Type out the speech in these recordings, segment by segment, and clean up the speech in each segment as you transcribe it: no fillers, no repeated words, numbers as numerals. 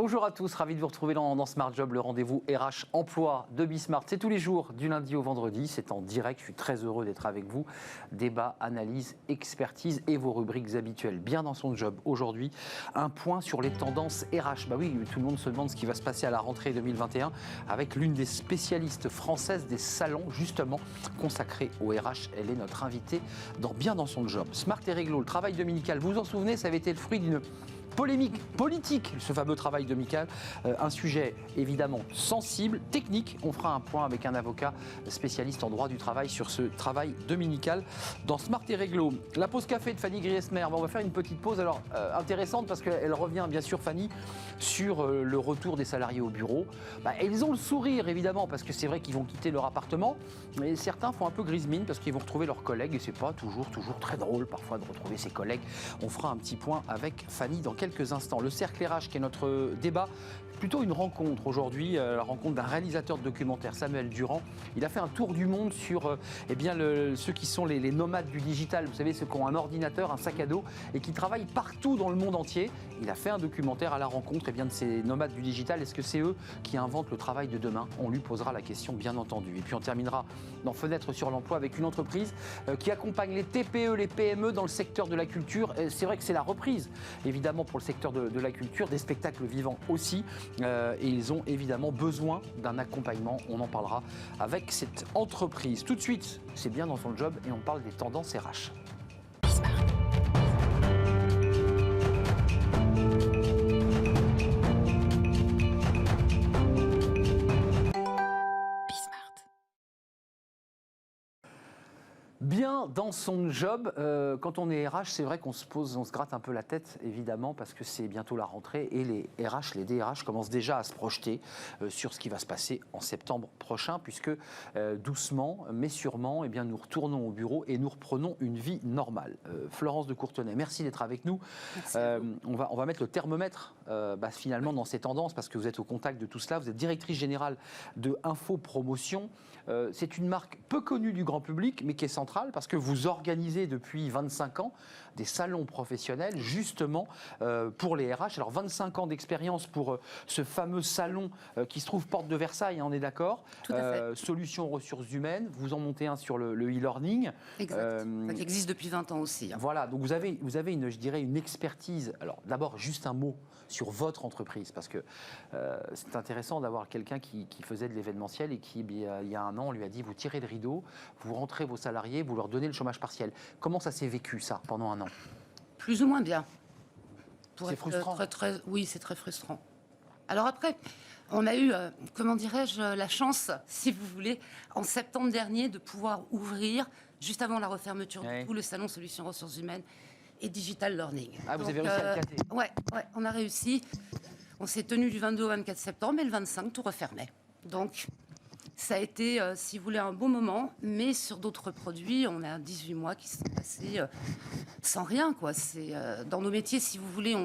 Bonjour à tous, ravi de vous retrouver dans Smart Job, le rendez-vous RH Emploi de Bismart. C'est tous les jours, du lundi au vendredi, c'est en direct, je suis très heureux d'être avec vous. Débat, analyse, expertise et vos rubriques habituelles. Bien dans son job, aujourd'hui, un point sur les tendances RH. Bah oui, tout le monde se demande ce qui va se passer à la rentrée 2021 avec l'une des spécialistes françaises des salons, justement, consacrée au RH. Elle est notre invitée dans Bien dans son job. Smart et réglo, le travail dominical, vous vous en souvenez, ça avait été le fruit d'une polémique politique, ce fameux travail dominical, un sujet évidemment sensible, technique. On fera un point avec un avocat spécialiste en droit du travail sur ce travail dominical dans Smart et Réglo. La pause café de Fanny Griesmer, on va faire une petite pause alors intéressante parce qu'elle revient bien sûr Fanny sur le retour des salariés au bureau. Ils ont le sourire évidemment parce que c'est vrai qu'ils vont quitter leur appartement, mais certains font un peu grise mine parce qu'ils vont retrouver leurs collègues et c'est pas toujours très drôle parfois de retrouver ses collègues. On fera un petit point avec Fanny dans quelques instants. Le cercle RH qui est notre débat, plutôt une rencontre aujourd'hui, la rencontre d'un réalisateur de documentaire, Samuel Durand. Il a fait un tour du monde sur ceux qui sont les nomades du digital, vous savez, ceux qui ont un ordinateur, un sac à dos et qui travaillent partout dans le monde entier. Il a fait un documentaire à la rencontre de ces nomades du digital. Est-ce que c'est eux qui inventent le travail de demain? On lui posera la question, bien entendu. Et puis on terminera dans Fenêtre sur l'emploi avec une entreprise qui accompagne les TPE, les PME dans le secteur de la culture. C'est vrai que c'est la reprise, évidemment, pour le secteur de la culture, des spectacles vivants aussi. Et ils ont évidemment besoin d'un accompagnement. On en parlera avec cette entreprise. Tout de suite, c'est bien dans son job et on parle des tendances RH. Bien dans son job, quand on est RH, c'est vrai qu'on se gratte un peu la tête, évidemment, parce que c'est bientôt la rentrée et les RH, les DRH commencent déjà à se projeter sur ce qui va se passer en septembre prochain, puisque doucement, mais sûrement, nous retournons au bureau et nous reprenons une vie normale. Florence de Courtenay, merci d'être avec nous. On va mettre le thermomètre finalement dans ces tendances, parce que vous êtes au contact de tout cela. Vous êtes directrice générale de Info Promotion. C'est une marque peu connue du grand public, mais qui est centrale parce que vous organisez depuis 25 ans des salons professionnels justement pour les RH. Alors 25 ans d'expérience pour ce fameux salon qui se trouve porte de Versailles, on est d'accord. Tout à fait. Solutions ressources humaines, vous en montez un sur le e-learning. Exact, qui existe depuis 20 ans aussi. Voilà, donc vous avez une expertise. Alors d'abord, juste un mot sur votre entreprise, parce que c'est intéressant d'avoir quelqu'un qui faisait de l'événementiel et qui, il y a un an, on lui a dit, vous tirez le rideau, vous rentrez vos salariés, vous leur donnez le chômage partiel. Comment ça s'est vécu, ça, pendant un an? Plus ou moins bien. C'est frustrant. Oui, c'est très frustrant. Alors après, on a eu, la chance, si vous voulez, en septembre dernier, de pouvoir ouvrir, juste avant la refermeture de tout le salon Solutions Ressources Humaines et Digital Learning. Ah, vous avez réussi à le caser? Ouais, on a réussi. On s'est tenu du 22 au 24 septembre, et le 25, tout refermait. Donc, ça a été, si vous voulez, un bon moment, mais sur d'autres produits, on a 18 mois qui sont passés sans rien, quoi. Dans nos métiers, si vous voulez,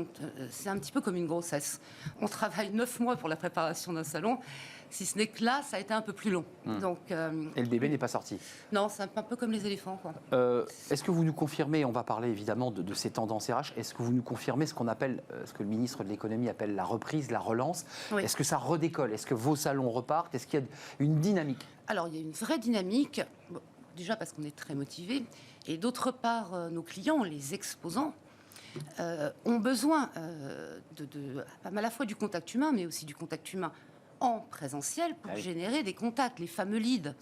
c'est un petit peu comme une grossesse. On travaille 9 mois pour la préparation d'un salon, si ce n'est que là, ça a été un peu plus long. Donc, et le bébé n'est pas sorti? Non, c'est un peu comme les éléphants, quoi. Est-ce que vous nous confirmez, on va parler évidemment de ces tendances RH, est-ce que vous nous confirmez ce qu'on appelle, ce que le ministre de l'économie appelle la reprise, la relance? Oui. Est-ce que ça redécolle? Est-ce que vos salons repartent? Est-ce qu'il y a une dynamique? Alors, il y a une vraie dynamique, déjà parce qu'on est très motivés, et d'autre part, nos clients, les exposants, ont besoin à la fois du contact humain, mais aussi du contact humain en présentiel pour générer des contacts, les fameux leads.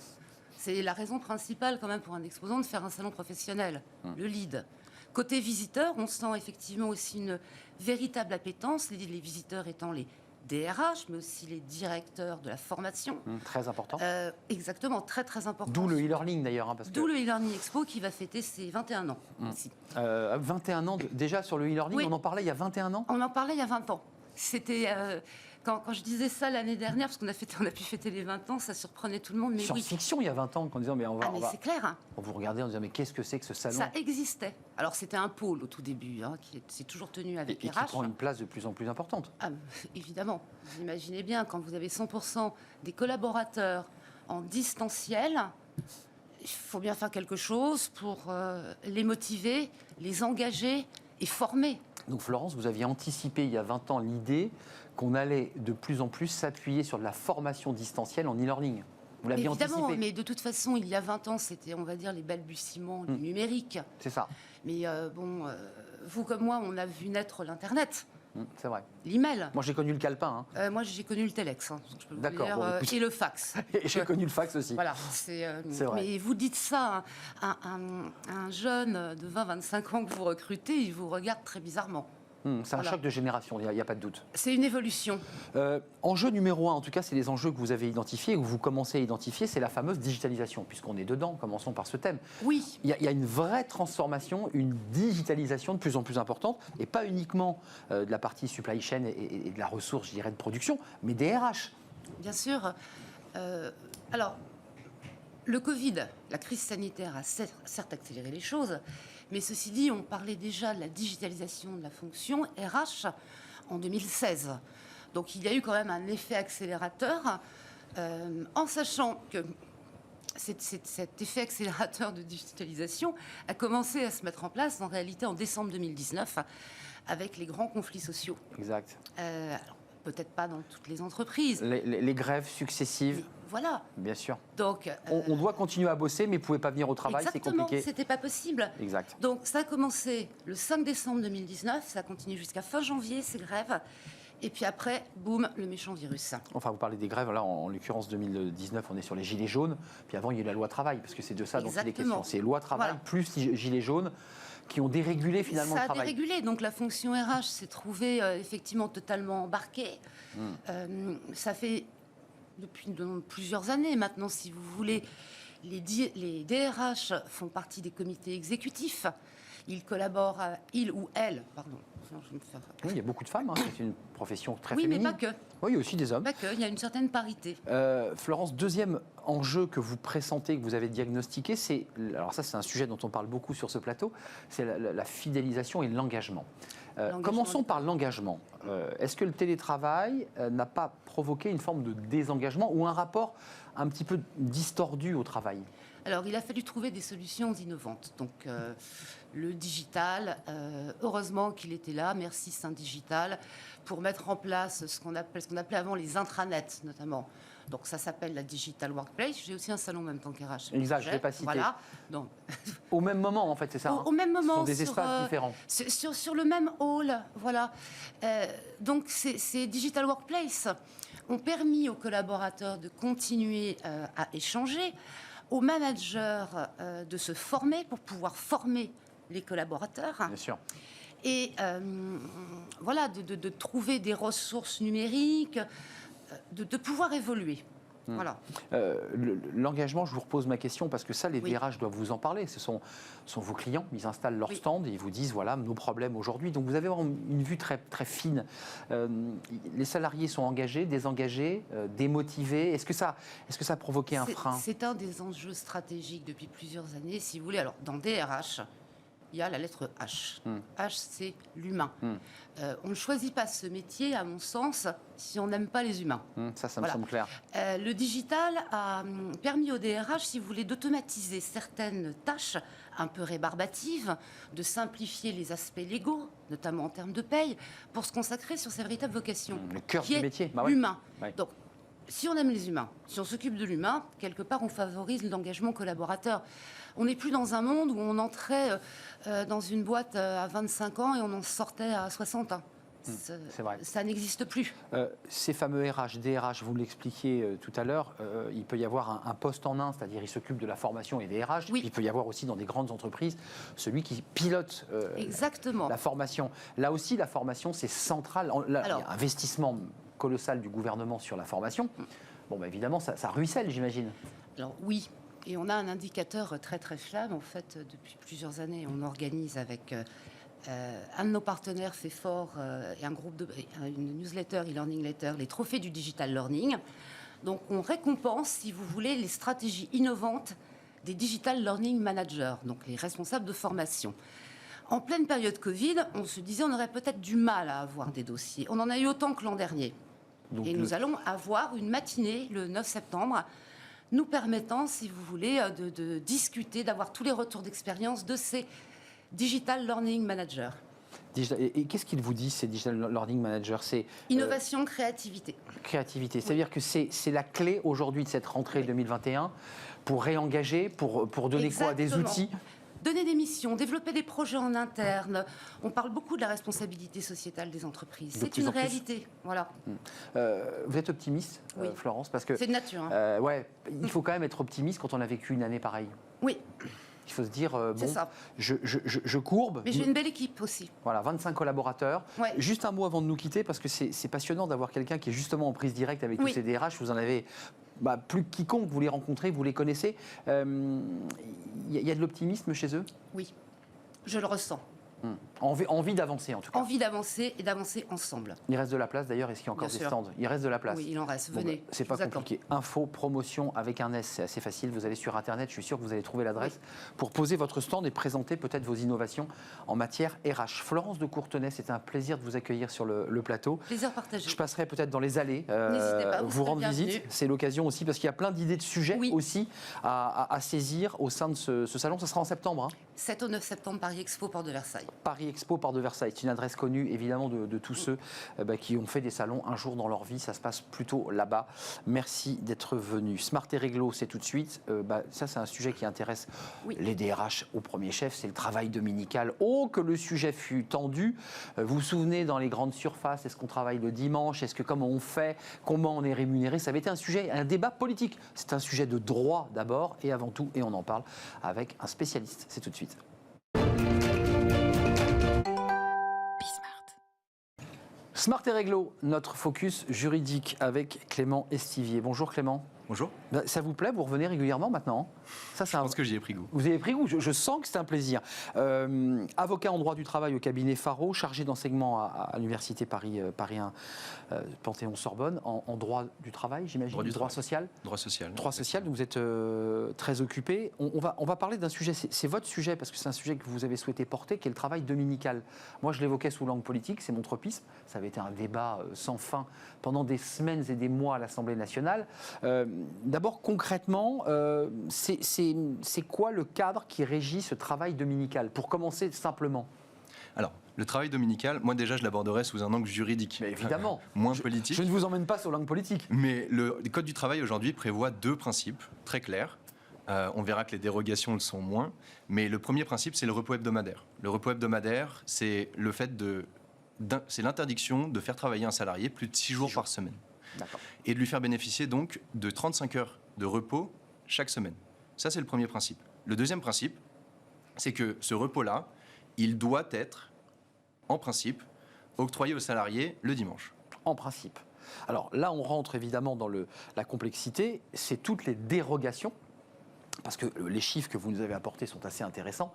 C'est la raison principale quand même pour un exposant de faire un salon professionnel, le lead. Côté visiteurs, on sent effectivement aussi une véritable appétence, les visiteurs étant les DRH, mais aussi les directeurs de la formation. Très important. Exactement, très très important. D'où le e-learning d'ailleurs. D'où le e-learning Expo qui va fêter ses 21 ans. 21 ans déjà sur le e-learning, on en parlait il y a 21 ans? On en parlait il y a 20 ans. C'était quand je disais ça l'année dernière, parce qu'on a pu fêter les 20 ans, ça surprenait tout le monde. Mais science-fiction, il y a 20 ans, en disant mais on va. C'est clair. Hein. On vous regardait en disant mais qu'est-ce que c'est que ce salon? Ça existait. Alors c'était un pôle au tout début, qui s'est toujours tenu avec et RH. qui prend une place de plus en plus importante. Évidemment. Vous imaginez bien, quand vous avez 100% des collaborateurs en distanciel, il faut bien faire quelque chose pour les motiver, les engager et former. Donc Florence, vous aviez anticipé il y a 20 ans l'idée qu'on allait de plus en plus s'appuyer sur de la formation distancielle en e-learning. Vous l'aviez Évidemment, anticipé. mais de toute façon, il y a 20 ans, c'était, on va dire, les balbutiements du numérique. C'est ça. Mais vous comme moi, on a vu naître l'Internet, C'est vrai. l'email. Moi, j'ai connu le calepin. Moi, j'ai connu le téléx, donc je peux vous D'accord, dire, bon, écoutez. et le fax. Et j'ai connu le fax aussi. Voilà, c'est vrai. mais vous dites ça à un jeune de 20-25 ans que vous recrutez, il vous regarde très bizarrement. C'est un Voilà. choc de génération, il n'y a pas de doute. C'est une évolution. Enjeu numéro 1, en tout cas, c'est les enjeux que vous avez identifiés, que vous commencez à identifier, c'est la fameuse digitalisation, puisqu'on est dedans, commençons par ce thème. Oui. Il y a une vraie transformation, une digitalisation de plus en plus importante, et pas uniquement de la partie supply chain et de la ressource, je dirais, de production, mais des RH. Bien sûr. Alors, le Covid, la crise sanitaire a certes accéléré les choses, mais ceci dit, on parlait déjà de la digitalisation de la fonction RH en 2016. Donc il y a eu quand même un effet accélérateur, en sachant que cet effet accélérateur de digitalisation a commencé à se mettre en place en réalité en décembre 2019 avec les grands conflits sociaux. Exact. Alors, peut-être pas dans toutes les entreprises. Les grèves successives, Voilà. bien sûr. Donc, On doit continuer à bosser, mais vous ne pouvez pas venir au travail, c'est exactement, compliqué. c'était pas possible. Exact. Donc ça a commencé le 5 décembre 2019, ça a continué jusqu'à fin janvier, ces grèves. Et puis après, boum, le méchant virus. Enfin, vous parlez des grèves, là, en l'occurrence 2019, on est sur les gilets jaunes. Puis avant, il y a eu la loi travail, parce que c'est de ça dont il est Exactement. question. C'est loi travail Voilà. plus gilets jaunes qui ont dérégulé finalement Ça le a travail. dérégulé, donc la fonction RH s'est trouvée effectivement totalement embarquée. Ça fait depuis plusieurs années maintenant, si vous voulez, les DRH font partie des comités exécutifs. Ils collaborent, ils ou elles, pardon. Non, je vais me faire... Oui, il y a beaucoup de femmes, hein, c'est une profession très Oui, mais féminine. pas que. Oui, il y a aussi des hommes. Pas que, il y a une certaine parité. Florence, deuxième enjeu que vous pressentez, que vous avez diagnostiqué, c'est, alors ça c'est un sujet dont on parle beaucoup sur ce plateau, c'est la fidélisation et l'engagement. Commençons par l'engagement. Est-ce que le télétravail n'a pas provoqué une forme de désengagement ou un rapport un petit peu distordu au travail ? Alors, il a fallu trouver des solutions innovantes. Donc, le digital, heureusement qu'il était là, merci Saint-Digital, pour mettre en place ce qu'on appelait avant les intranets, notamment. Donc, ça s'appelle la Digital Workplace. J'ai aussi un salon en même temps qu'RH. Exact, je ne l'ai pas cité. Voilà. Donc, au même moment, en fait, c'est ça. au même moment. Ce sont des espaces différents. Sur le même hall, voilà. Donc, ces Digital Workplace ont permis aux collaborateurs de continuer à échanger, aux managers de se former pour pouvoir former les collaborateurs. Bien sûr. Et voilà, de trouver des ressources numériques, de pouvoir évoluer. Voilà. L'engagement, je vous repose ma question parce que ça, les Oui. DRH doivent vous en parler. Ce sont vos clients, ils installent leur stand et ils vous disent voilà nos problèmes aujourd'hui. Donc vous avez vraiment une vue très, très fine. Les salariés sont engagés, désengagés, démotivés. Est-ce que ça a provoqué un frein ? C'est un des enjeux stratégiques depuis plusieurs années, si vous voulez. Alors, dans DRH, il y a la lettre H. H, c'est l'humain. On ne choisit pas ce métier, à mon sens, si on n'aime pas les humains. Ça Voilà. me semble clair. Le digital a permis au DRH, si vous voulez, d'automatiser certaines tâches un peu rébarbatives, de simplifier les aspects légaux, notamment en termes de paye, pour se consacrer sur sa véritable vocation, Le cœur qui du est métier. Bah ouais. l'humain. Ouais. Donc, si on aime les humains, si on s'occupe de l'humain, quelque part, on favorise l'engagement collaborateur. On n'est plus dans un monde où on entrait dans une boîte à 25 ans et on en sortait à 60 ans. C'est vrai. Ça n'existe plus. Ces fameux RH, DRH, vous l'expliquiez tout à l'heure, il peut y avoir un poste en un, c'est-à-dire il s'occupe de la formation et des RH. Oui. Puis il peut y avoir aussi dans des grandes entreprises celui qui pilote Exactement. la formation. Là aussi, la formation, c'est central. Là, il y a un investissement colossal du gouvernement sur la formation. Bon, bah, évidemment, ça ruisselle, j'imagine. Alors oui, et on a un indicateur très très fiable. En fait, depuis plusieurs années, on organise avec un de nos partenaires, Fefor, et un groupe une newsletter, e-learning letter, les trophées du digital learning. Donc on récompense, si vous voulez, les stratégies innovantes des digital learning managers, donc les responsables de formation. En pleine période Covid, on se disait on aurait peut-être du mal à avoir des dossiers. On en a eu autant que l'an dernier. Donc, et nous allons avoir une matinée le 9 septembre nous permettant, si vous voulez, de discuter, d'avoir tous les retours d'expérience de ces Digital Learning Managers. Et qu'est-ce qu'ils vous disent, ces Digital Learning Managers? C'est Innovation, créativité. créativité. C'est-à-dire que c'est la clé aujourd'hui de cette rentrée 2021 pour réengager, pour donner quoi? Des outils? Donner des missions, développer des projets en interne. On parle beaucoup de la responsabilité sociétale des entreprises. C'est une réalité. Voilà. Vous êtes optimiste, Oui. Florence? Parce que c'est de nature. Hein. ouais, il faut quand même être optimiste quand on a vécu une année pareille. Oui. Il faut se dire, bon, ça. je courbe. Mais j'ai une belle équipe aussi. Voilà, 25 collaborateurs. Ouais. Juste un mot avant de nous quitter, parce que c'est passionnant d'avoir quelqu'un qui est justement en prise directe avec tous ces DRH. Vous en avez plus que quiconque, vous les rencontrez, vous les connaissez. Il y a de l'optimisme chez eux? Oui, je le ressens. Envie d'avancer en tout cas. Envie d'avancer et d'avancer ensemble. Il reste de la place d'ailleurs, est-ce qu'il y a encore Bien des sûr. stands? Il reste de la place. Oui, il en reste, venez. C'est pas compliqué. Info, promotion avec un S, c'est assez facile. Vous allez sur Internet, je suis sûr que vous allez trouver l'adresse pour poser votre stand et présenter peut-être vos innovations en matière RH. Florence de Courtenay, c'était un plaisir de vous accueillir sur le plateau. Plaisir partagé. Je passerai peut-être dans les allées, N'hésitez pas, vous rendre bienvenue. visite. C'est l'occasion aussi, parce qu'il y a plein d'idées de sujets aussi à saisir au sein de ce salon. Ça sera en septembre. Hein. 7 au 9 septembre, Paris Expo, Porte de Versailles. Paris Expo, Porte de Versailles. C'est une adresse connue, évidemment, de tous ceux qui ont fait des salons un jour dans leur vie. Ça se passe plutôt là-bas. Merci d'être venu. Smart et Réglo, c'est tout de suite. Ça, c'est un sujet qui intéresse les DRH au premier chef. C'est le travail dominical. Oh, que le sujet fut tendu. Vous vous souvenez, dans les grandes surfaces, est-ce qu'on travaille le dimanche? Est-ce que comment on fait? Comment on est rémunéré? Ça avait été un sujet, un débat politique. C'est un sujet de droit d'abord et avant tout. Et on en parle avec un spécialiste. C'est tout de suite. Smart et Réglo, notre focus juridique avec Clément Estivier. Bonjour Clément. Bonjour. Ça vous plaît? Vous revenez régulièrement maintenant? Je pense que j'y ai pris goût. Vous avez pris goût? Je sens que c'est un plaisir. Avocat en droit du travail au cabinet Faro, chargé d'enseignement à l'université Paris 1, Panthéon-Sorbonne, en droit du travail, j'imagine. Droit social. Droit social. Droit social, donc vous êtes très occupé. On va parler d'un sujet, c'est votre sujet, parce que c'est un sujet que vous avez souhaité porter, qui est le travail dominical. Moi, je l'évoquais sous l'angle politique, c'est mon tropisme. Ça avait été un débat sans fin pendant des semaines et des mois à l'Assemblée nationale. D'abord, concrètement, c'est quoi le cadre qui régit ce travail dominical? Pour commencer simplement. Alors, le travail dominical, moi déjà, je l'aborderai sous un angle juridique. Mais évidemment. Moins politique. Je ne vous emmène pas sur l'angle politique. Mais le Code du travail aujourd'hui prévoit deux principes très clairs. On verra que les dérogations le sont moins. Mais le premier principe, c'est le repos hebdomadaire. Le repos hebdomadaire, c'est le fait c'est l'interdiction de faire travailler un salarié plus de 6 jours par semaine. Et de lui faire bénéficier donc de 35 heures de repos chaque semaine. Ça, c'est le premier principe. Le deuxième principe, c'est que ce repos-là, il doit être, en principe, octroyé aux salariés le dimanche. En principe. Alors là, on rentre évidemment dans la complexité, c'est toutes les dérogations, parce que les chiffres que vous nous avez apportés sont assez intéressants.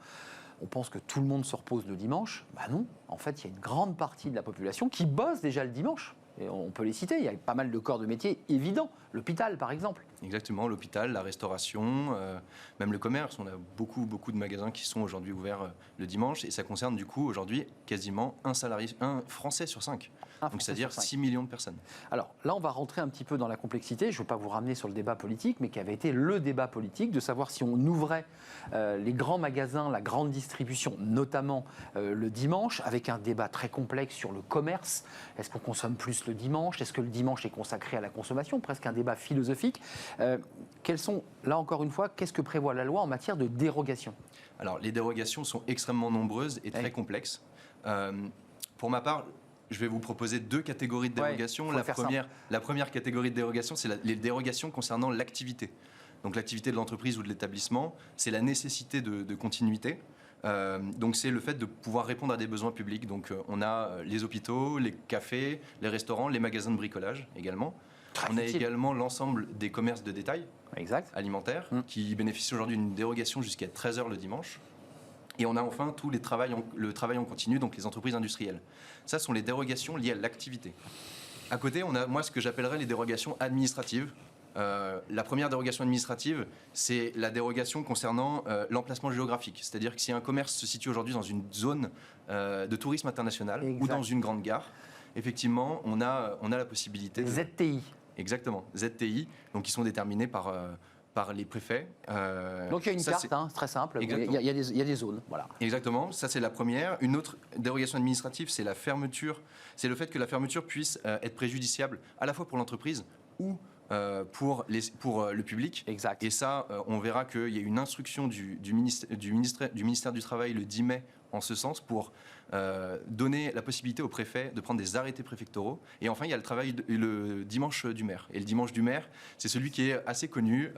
On pense que tout le monde se repose le dimanche. Ben non, en fait, il y a une grande partie de la population qui bosse déjà le dimanche. Et on peut les citer, il y a pas mal de corps de métier évidents. L'hôpital, par exemple. Exactement, l'hôpital, la restauration, même le commerce. On a beaucoup de magasins qui sont aujourd'hui ouverts le dimanche. Et ça concerne du coup aujourd'hui quasiment un Français sur 5. Donc c'est-à-dire 6 millions de personnes. Alors là, on va rentrer un petit peu dans la complexité. Je ne veux pas vous ramener sur le débat politique, mais qui avait été le débat politique, de savoir si on ouvrait les grands magasins, la grande distribution, notamment le dimanche, avec un débat très complexe sur le commerce. Est-ce qu'on consomme plus le dimanche? Est-ce que le dimanche est consacré à la consommation? Presque un débat philosophique. Quelles sont, là encore une fois, qu'est-ce que prévoit la loi en matière de dérogation? Alors, les dérogations sont extrêmement nombreuses et très complexes. Pour ma part, je vais vous proposer deux catégories de dérogations. La première catégorie de dérogation, c'est les dérogations concernant l'activité. Donc l'activité de l'entreprise ou de l'établissement, c'est la nécessité de continuité. Donc c'est le fait de pouvoir répondre à des besoins publics. Donc on a les hôpitaux, les cafés, les restaurants, les magasins de bricolage également. On a également l'ensemble des commerces de détail alimentaires qui bénéficient aujourd'hui d'une dérogation jusqu'à 13h le dimanche. Et on a enfin le travail en continu, donc les entreprises industrielles. Ça sont les dérogations liées à l'activité. À côté, on a moi ce que j'appellerais les dérogations administratives. La première dérogation administrative, c'est la dérogation concernant l'emplacement géographique. C'est-à-dire que si un commerce se situe aujourd'hui dans une zone de tourisme international ou dans une grande gare, effectivement, on a la possibilité... ZTI. Exactement, ZTI, donc qui sont déterminés par par les préfets. Donc il y a une carte, très simple, il y a des zones. Voilà. Exactement, ça c'est la première. Une autre dérogation administrative, c'est la fermeture. C'est le fait que la fermeture puisse être préjudiciable à la fois pour l'entreprise ou pour le public. Exact. Et ça, on verra qu'il y a une instruction du ministère du Travail le 10 mai en ce sens pour donner la possibilité au préfet de prendre des arrêtés préfectoraux. Et enfin, il y a le travail le dimanche du maire. Et le dimanche du maire, c'est celui qui est assez connu,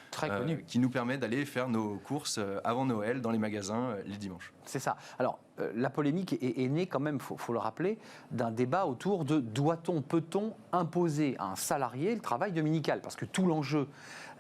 très connu, qui nous permet d'aller faire nos courses avant Noël dans les magasins les dimanches. C'est ça. Alors, la polémique est née quand même, faut le rappeler, d'un débat autour de peut-on imposer à un salarié le travail dominical ? Parce que tout l'enjeu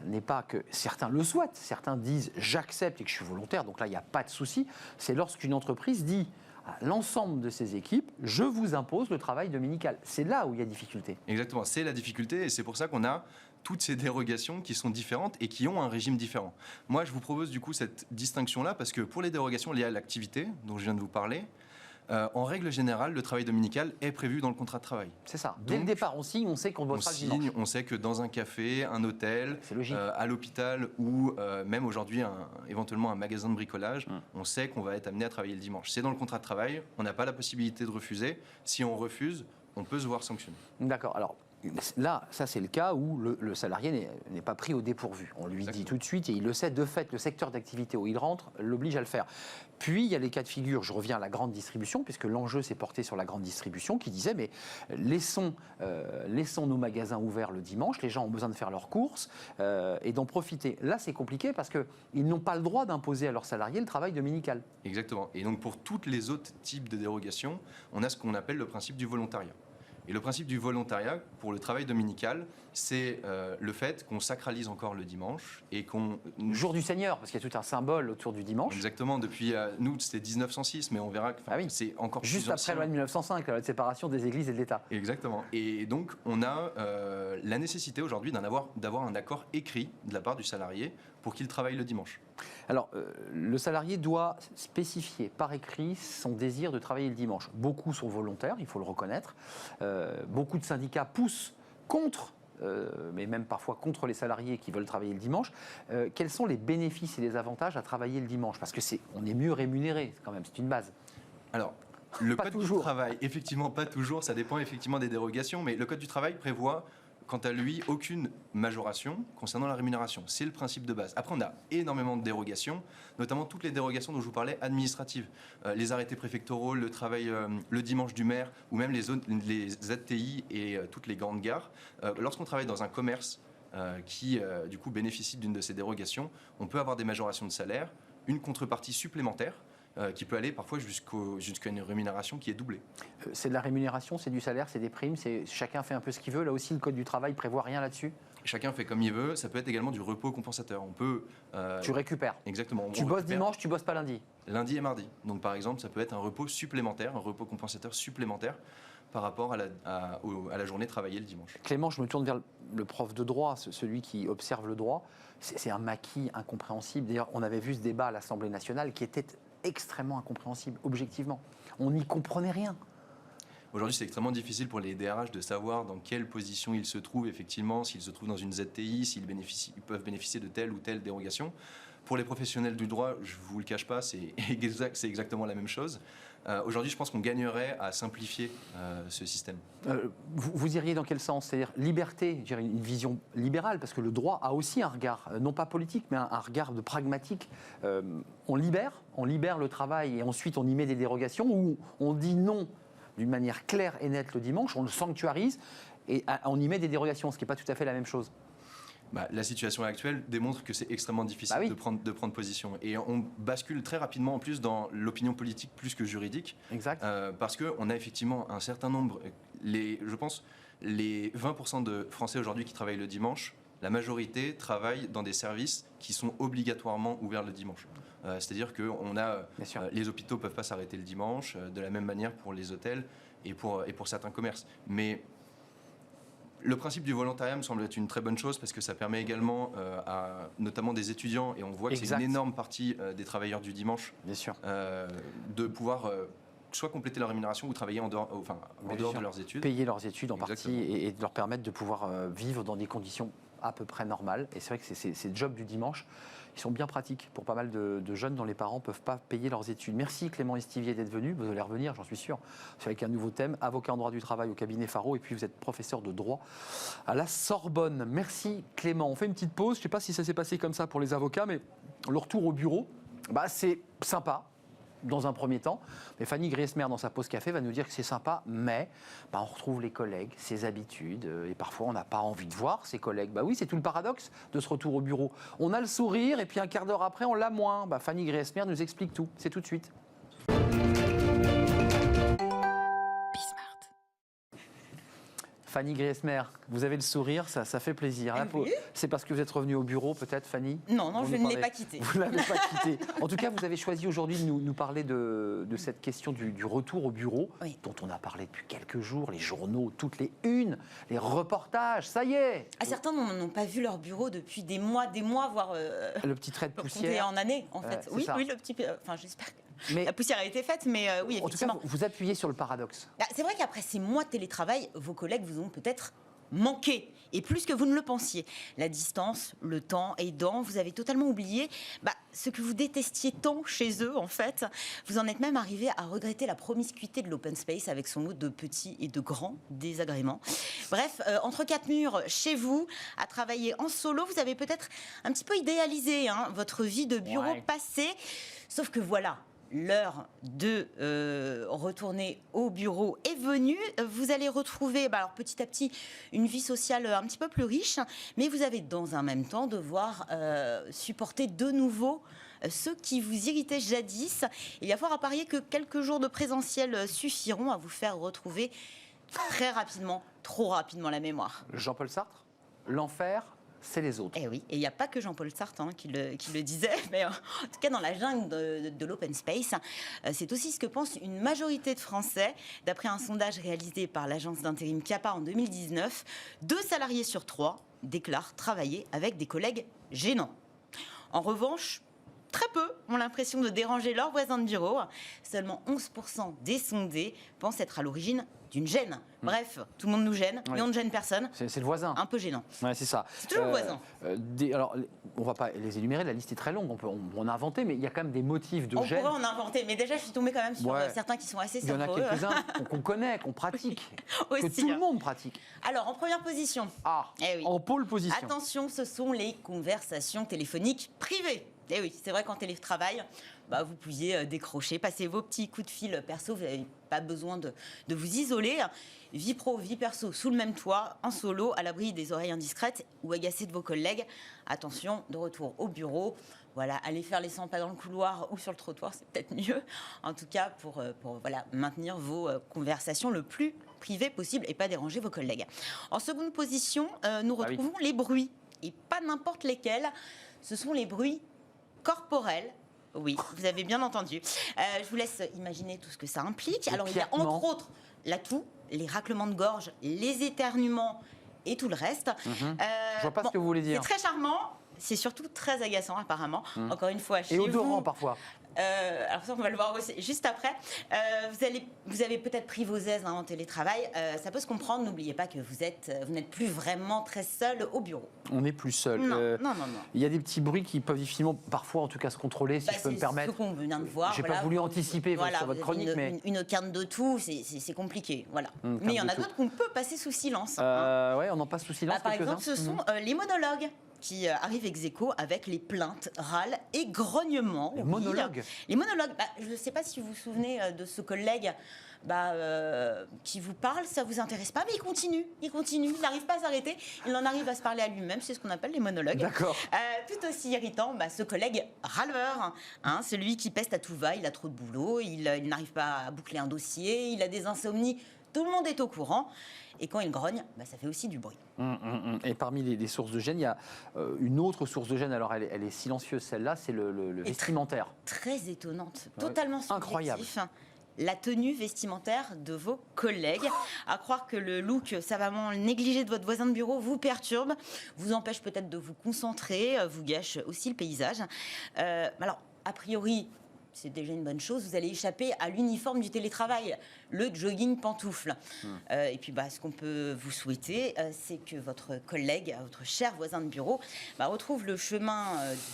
n'est pas que certains le souhaitent, certains disent j'accepte et que je suis volontaire, donc là il n'y a pas de souci. C'est lorsqu'une entreprise dit à l'ensemble de ses équipes, je vous impose le travail dominical. C'est là où il y a difficulté. Exactement, c'est la difficulté et c'est pour ça qu'on a toutes ces dérogations qui sont différentes et qui ont un régime différent. Moi, je vous propose du coup cette distinction-là parce que pour les dérogations liées à l'activité dont je viens de vous parler, en règle générale, le travail dominical est prévu dans le contrat de travail. C'est ça. Dès le départ, on signe, on sait qu'on bossera le dimanche. On sait que dans un café, un hôtel, à l'hôpital ou même aujourd'hui éventuellement un magasin de bricolage, on sait qu'on va être amené à travailler le dimanche. C'est dans le contrat de travail, on n'a pas la possibilité de refuser. Si on refuse, on peut se voir sanctionner. D'accord. Alors, là, ça c'est le cas où le salarié n'est pas pris au dépourvu. On lui dit tout de suite, et il le sait, de fait, le secteur d'activité où il rentre l'oblige à le faire. Puis, il y a les cas de figure, je reviens à la grande distribution, puisque l'enjeu s'est porté sur la grande distribution, qui disait, mais laissons nos magasins ouverts le dimanche, les gens ont besoin de faire leurs courses et d'en profiter. Là, c'est compliqué parce qu'ils n'ont pas le droit d'imposer à leurs salariés le travail dominical. Exactement. Et donc, pour tous les autres types de dérogations, on a ce qu'on appelle le principe du volontariat. Et le principe du volontariat pour le travail dominical, c'est le fait qu'on sacralise encore le dimanche et qu'on... Jour du Seigneur, parce qu'il y a tout un symbole autour du dimanche. Exactement, depuis nous c'était 1906, mais on verra que c'est encore juste plus après la loi de 1905, la loi de séparation des églises et de l'État. Exactement. Et donc on a la nécessité aujourd'hui d'avoir un accord écrit de la part du salarié pour qu'il travaille le dimanche. Alors, le salarié doit spécifier par écrit son désir de travailler le dimanche. Beaucoup sont volontaires, il faut le reconnaître. Beaucoup de syndicats poussent contre, mais même parfois contre les salariés qui veulent travailler le dimanche. Quels sont les bénéfices et les avantages à travailler le dimanche ? Parce que on est mieux rémunéré, quand même, c'est une base. Alors, le Code du travail, effectivement, pas toujours, ça dépend effectivement des dérogations, mais le Code du travail prévoit quant à lui, aucune majoration concernant la rémunération. C'est le principe de base. Après, on a énormément de dérogations, notamment toutes les dérogations dont je vous parlais, administratives. Les arrêtés préfectoraux, le travail le dimanche du maire, ou même les ZTI et toutes les grandes gares. Lorsqu'on travaille dans un commerce qui, du coup, bénéficie d'une de ces dérogations, on peut avoir des majorations de salaire, une contrepartie supplémentaire, qui peut aller parfois jusqu'à une rémunération qui est doublée. C'est de la rémunération, c'est du salaire, c'est des primes, chacun fait un peu ce qu'il veut. Là aussi, le Code du travail prévoit rien là-dessus. Chacun fait comme il veut. Ça peut être également du repos compensateur. On peut. Tu récupères. Exactement. Tu bosses dimanche, tu bosses pas lundi. Lundi et mardi. Donc par exemple, ça peut être un repos supplémentaire, un repos compensateur supplémentaire par rapport à la journée travaillée le dimanche. Clément, je me tourne vers le prof de droit, celui qui observe le droit. C'est un maquis incompréhensible. D'ailleurs, on avait vu ce débat à l'Assemblée nationale qui était extrêmement incompréhensible, objectivement. On n'y comprenait rien. Aujourd'hui, c'est extrêmement difficile pour les DRH de savoir dans quelle position ils se trouvent, effectivement, s'ils se trouvent dans une ZTI, s'ils peuvent bénéficier de telle ou telle dérogation. Pour les professionnels du droit, je ne vous le cache pas, c'est exactement la même chose. Aujourd'hui, je pense qu'on gagnerait à simplifier ce système. Vous iriez dans quel sens ? C'est-à-dire liberté, je dirais une vision libérale, parce que le droit a aussi un regard, non pas politique, mais un regard de pragmatique. On libère le travail et ensuite on y met des dérogations, ou on dit non d'une manière claire et nette le dimanche, on le sanctuarise et on y met des dérogations, ce qui n'est pas tout à fait la même chose. La situation actuelle démontre que c'est extrêmement difficile de prendre position. Et on bascule très rapidement en plus dans l'opinion politique plus que juridique. Exact. Parce qu'on a effectivement un certain nombre, je pense, les 20% de Français aujourd'hui qui travaillent le dimanche, la majorité travaille dans des services qui sont obligatoirement ouverts le dimanche. C'est-à-dire que les hôpitaux ne peuvent pas s'arrêter le dimanche, de la même manière pour les hôtels et pour certains commerces. Mais le principe du volontariat me semble être une très bonne chose parce que ça permet également à notamment des étudiants, et on voit que c'est une énorme partie des travailleurs du dimanche, de pouvoir soit compléter leur rémunération ou travailler en dehors de leurs études. Payer leurs études en partie et de leur permettre de pouvoir vivre dans des conditions à peu près normales. Et c'est vrai que ces jobs du dimanche, ils sont bien pratiques pour pas mal de jeunes dont les parents ne peuvent pas payer leurs études. Merci Clément Estivier d'être venu. Vous allez revenir, j'en suis sûr. C'est avec un nouveau thème, avocat en droit du travail au cabinet Faro. Et puis vous êtes professeur de droit à la Sorbonne. Merci Clément. On fait une petite pause. Je ne sais pas si ça s'est passé comme ça pour les avocats, mais le retour au bureau, c'est sympa. Dans un premier temps, mais Fanny Griesmer, dans sa pause café, va nous dire que c'est sympa, mais on retrouve les collègues, ses habitudes, et parfois on n'a pas envie de voir ses collègues. Oui, c'est tout le paradoxe de ce retour au bureau. On a le sourire, et puis un quart d'heure après, on l'a moins. Fanny Griesmer nous explique tout. C'est tout de suite. Fanny Griesmer, vous avez le sourire, ça fait plaisir. Oui. C'est parce que vous êtes revenue au bureau, peut-être, Fanny ? Non, je ne l'ai pas quitté. Vous ne l'avez pas quitté. En tout cas, vous avez choisi aujourd'hui de nous parler de cette question du retour au bureau, oui, dont on a parlé depuis quelques jours, les journaux, toutes les unes, les reportages, ça y est. Certains n'ont pas vu leur bureau depuis des mois, voire... le petit trait de poussière. En année, en fait. Oui, le petit... j'espère que... Mais la poussière a été faite, mais oui, effectivement. En tout cas, vous appuyez sur le paradoxe. C'est vrai qu'après ces mois de télétravail, vos collègues vous ont peut-être manqué, et plus que vous ne le pensiez. La distance, le temps aidant, vous avez totalement oublié ce que vous détestiez tant chez eux, en fait. Vous en êtes même arrivé à regretter la promiscuité de l'open space avec son lot de petits et de grands désagréments. Bref, entre quatre murs, chez vous, à travailler en solo, vous avez peut-être un petit peu idéalisé votre vie de bureau passée. Sauf que voilà, l'heure de retourner au bureau est venue. Vous allez retrouver alors petit à petit une vie sociale un petit peu plus riche, mais vous avez dans un même temps devoir supporter de nouveau ceux qui vous irritaient jadis. Il y a fort à parier que quelques jours de présentiel suffiront à vous faire retrouver très rapidement, trop rapidement la mémoire. Jean-Paul Sartre, l'enfer, c'est les autres. Et oui, et il n'y a pas que Jean-Paul Sartre qui le disait, mais en tout cas dans la jungle de l'open space, c'est aussi ce que pense une majorité de Français. D'après un sondage réalisé par l'agence d'intérim CAPA en 2019, 2 salariés sur 3 déclarent travailler avec des collègues gênants. En revanche, très peu ont l'impression de déranger leurs voisins de bureau. Seulement 11% des sondés pensent être à l'origine d'une gêne. Bref, tout le monde nous gêne, mais on ne gêne personne. C'est le voisin. Un peu gênant. Ouais, c'est ça. C'est toujours le voisin. Alors, on ne va pas les énumérer, la liste est très longue, on a inventé, mais il y a quand même des motifs de gêne. On pourrait en inventer, mais déjà, je suis tombée quand même sur certains qui sont assez sympas. Il y en a quelques-uns qu'on connaît, qu'on pratique, aussi, que tout le monde pratique. Alors, en première position. En pôle position. Attention, ce sont les conversations téléphoniques privées. Et oui, c'est vrai qu'en télétravail, vous pouviez décrocher, passer vos petits coups de fil perso, vous n'avez pas besoin de vous isoler. Vie pro, vie perso, sous le même toit, en solo, à l'abri des oreilles indiscrètes ou agacées de vos collègues. Attention, de retour au bureau. Voilà, aller faire les 100 pas dans le couloir ou sur le trottoir, c'est peut-être mieux. En tout cas, pour maintenir vos conversations le plus privées possible et pas déranger vos collègues. En seconde position, nous retrouvons les bruits. Et pas n'importe lesquels. Ce sont les bruits corporels. Oui, vous avez bien entendu. Je vous laisse imaginer tout ce que ça implique. Alors, il y a entre autres la toux, les raclements de gorge, les éternuements et tout le reste. Je vois pas ce que vous voulez dire. C'est très charmant. C'est surtout très agaçant, apparemment. Encore une fois, chez et vous. odorant, parfois. Alors ça, on va le voir aussi juste après. Vous avez peut-être pris vos aises en télétravail. Ça peut se comprendre. N'oubliez pas que vous n'êtes plus vraiment très seul au bureau. On n'est plus seul. Non. Il y a des petits bruits qui peuvent difficilement, parfois en tout cas, se contrôler, si je peux me permettre. C'est ce qu'on vient de voir. J'ai pas voulu anticiper sur votre chronique, mais une canne de tout, c'est compliqué. Voilà. Mais il y en a d'autres qu'on peut passer sous silence. Ouais, on en passe sous silence. Par exemple, ce sont les monologues qui arrivent ex aequo avec les plaintes, râles et grognements. Les monologues. Les monologues. Je ne sais pas si vous vous souvenez de ce collègue qui vous parle, ça vous intéresse pas, mais il continue, il n'arrive pas à s'arrêter, il en arrive à se parler à lui-même, c'est ce qu'on appelle les monologues. D'accord. Tout aussi irritant, ce collègue râleur, celui qui peste à tout va, il a trop de boulot, il n'arrive pas à boucler un dossier, il a des insomnies, tout le monde est au courant. Et quand il grogne, ça fait aussi du bruit. Et parmi les sources de gêne, il y a une autre source de gêne. Alors, elle est silencieuse, celle-là, c'est le vestimentaire. Très étonnante, totalement subjectif. Incroyable. La tenue vestimentaire de vos collègues. À croire que le look savamment négligé de votre voisin de bureau vous perturbe, vous empêche peut-être de vous concentrer, vous gâche aussi le paysage. Alors, a priori, c'est déjà une bonne chose. Vous allez échapper à l'uniforme du télétravail, le jogging pantoufle. Et puis, ce qu'on peut vous souhaiter, c'est que votre collègue, votre cher voisin de bureau, retrouve le chemin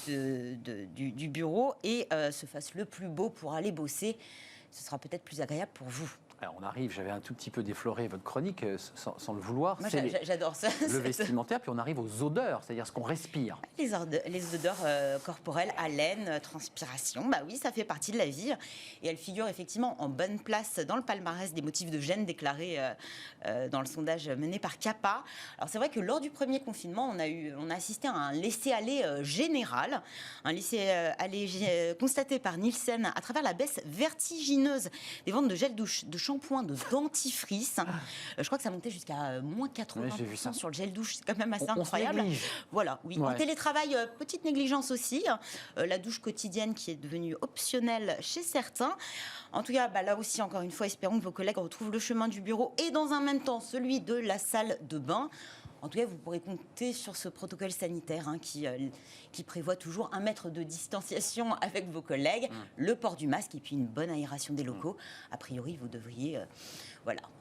du bureau et se fasse le plus beau pour aller bosser. Ce sera peut-être plus agréable pour vous. Alors on arrive, j'avais un tout petit peu défloré votre chronique sans le vouloir. Moi, j'adore ça. Le vestimentaire, puis on arrive aux odeurs, c'est-à-dire ce qu'on respire. Les odeurs corporelles, haleine, transpiration, oui, ça fait partie de la vie. Et elle figure effectivement en bonne place dans le palmarès des motifs de gêne déclarés dans le sondage mené par CAPA. Alors c'est vrai que lors du premier confinement, on a assisté à un laisser-aller général, un laisser-aller constaté par Nielsen à travers la baisse vertigineuse des ventes de gel douche, de shampoing, de dentifrice. Je crois que ça montait jusqu'à moins 80% sur le gel douche. C'est quand même assez incroyable. Voilà, oui. Ouais. En télétravail, petite négligence aussi. La douche quotidienne qui est devenue optionnelle chez certains. En tout cas, là aussi, encore une fois, espérons que vos collègues retrouvent le chemin du bureau et dans un même temps celui de la salle de bain. En tout cas, vous pourrez compter sur ce protocole sanitaire qui prévoit toujours 1 mètre de distanciation avec vos collègues, le port du masque et puis une bonne aération des locaux. A priori, vous devriez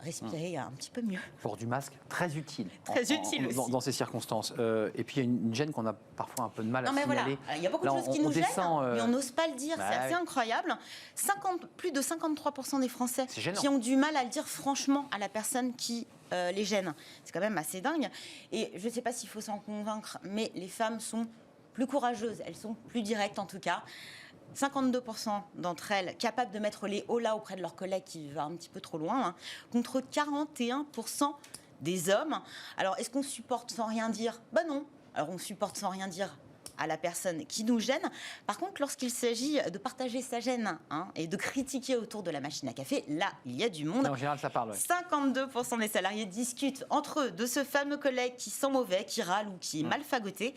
respirer un petit peu mieux. Port du masque, très utile. Très utile aussi. Dans ces circonstances. Et puis, il y a une gêne qu'on a parfois un peu de mal à signaler. Il y a beaucoup de choses qui nous gênent, mais on n'ose pas le dire. C'est assez incroyable. Plus de 53% des Français qui ont du mal à le dire franchement à la personne qui les gêne. C'est quand même assez dingue. Et je ne sais pas s'il faut s'en convaincre, mais les femmes sont plus courageuses. Elles sont plus directes en tout cas. 52% d'entre elles capables de mettre les holà auprès de leurs collègues qui va un petit peu trop loin, contre 41% des hommes. Alors, est-ce qu'on supporte sans rien dire ? Non. Alors, on supporte sans rien dire à la personne qui nous gêne. Par contre, lorsqu'il s'agit de partager sa gêne et de critiquer autour de la machine à café, là, il y a du monde. En général, ça parle. 52% des salariés discutent entre eux de ce fameux collègue qui sent mauvais, qui râle ou qui est mal fagoté.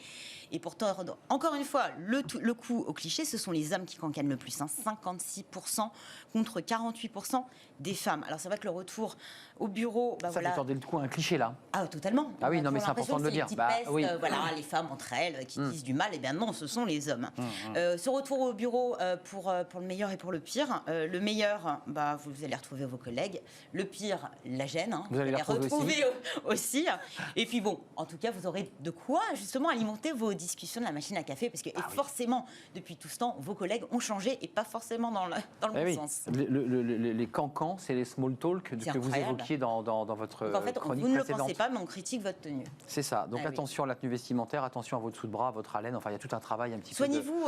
Et pourtant, encore une fois, le coup au cliché, ce sont les hommes qui cancanent le plus. 56% contre 48% des femmes. Alors c'est vrai que le retour au bureau... ça fait tordre le cou à un cliché là. Ah, totalement. Ah oui, non mais c'est important de le dire. Oui. Les femmes entre elles qui disent du mal, et bien non, ce sont les hommes. Ce retour au bureau pour le meilleur et pour le pire. Le meilleur, vous allez retrouver vos collègues. Le pire, la gêne. Vous allez les retrouver aussi. Et puis en tout cas, vous aurez de quoi justement alimenter vos discussions de la machine à café, parce que forcément, depuis tout ce temps, vos collègues ont changé et pas forcément dans le bon sens. Les cancans, c'est les small talk que vous évoquiez dans votre donc en fait, chronique vous ne précédente. le pensez pas, mais on critique votre tenue. C'est ça. Donc attention à la tenue vestimentaire, attention à votre sous-de-bras, à votre haleine. Enfin, il y a tout un travail un petit peu. Soignez-vous,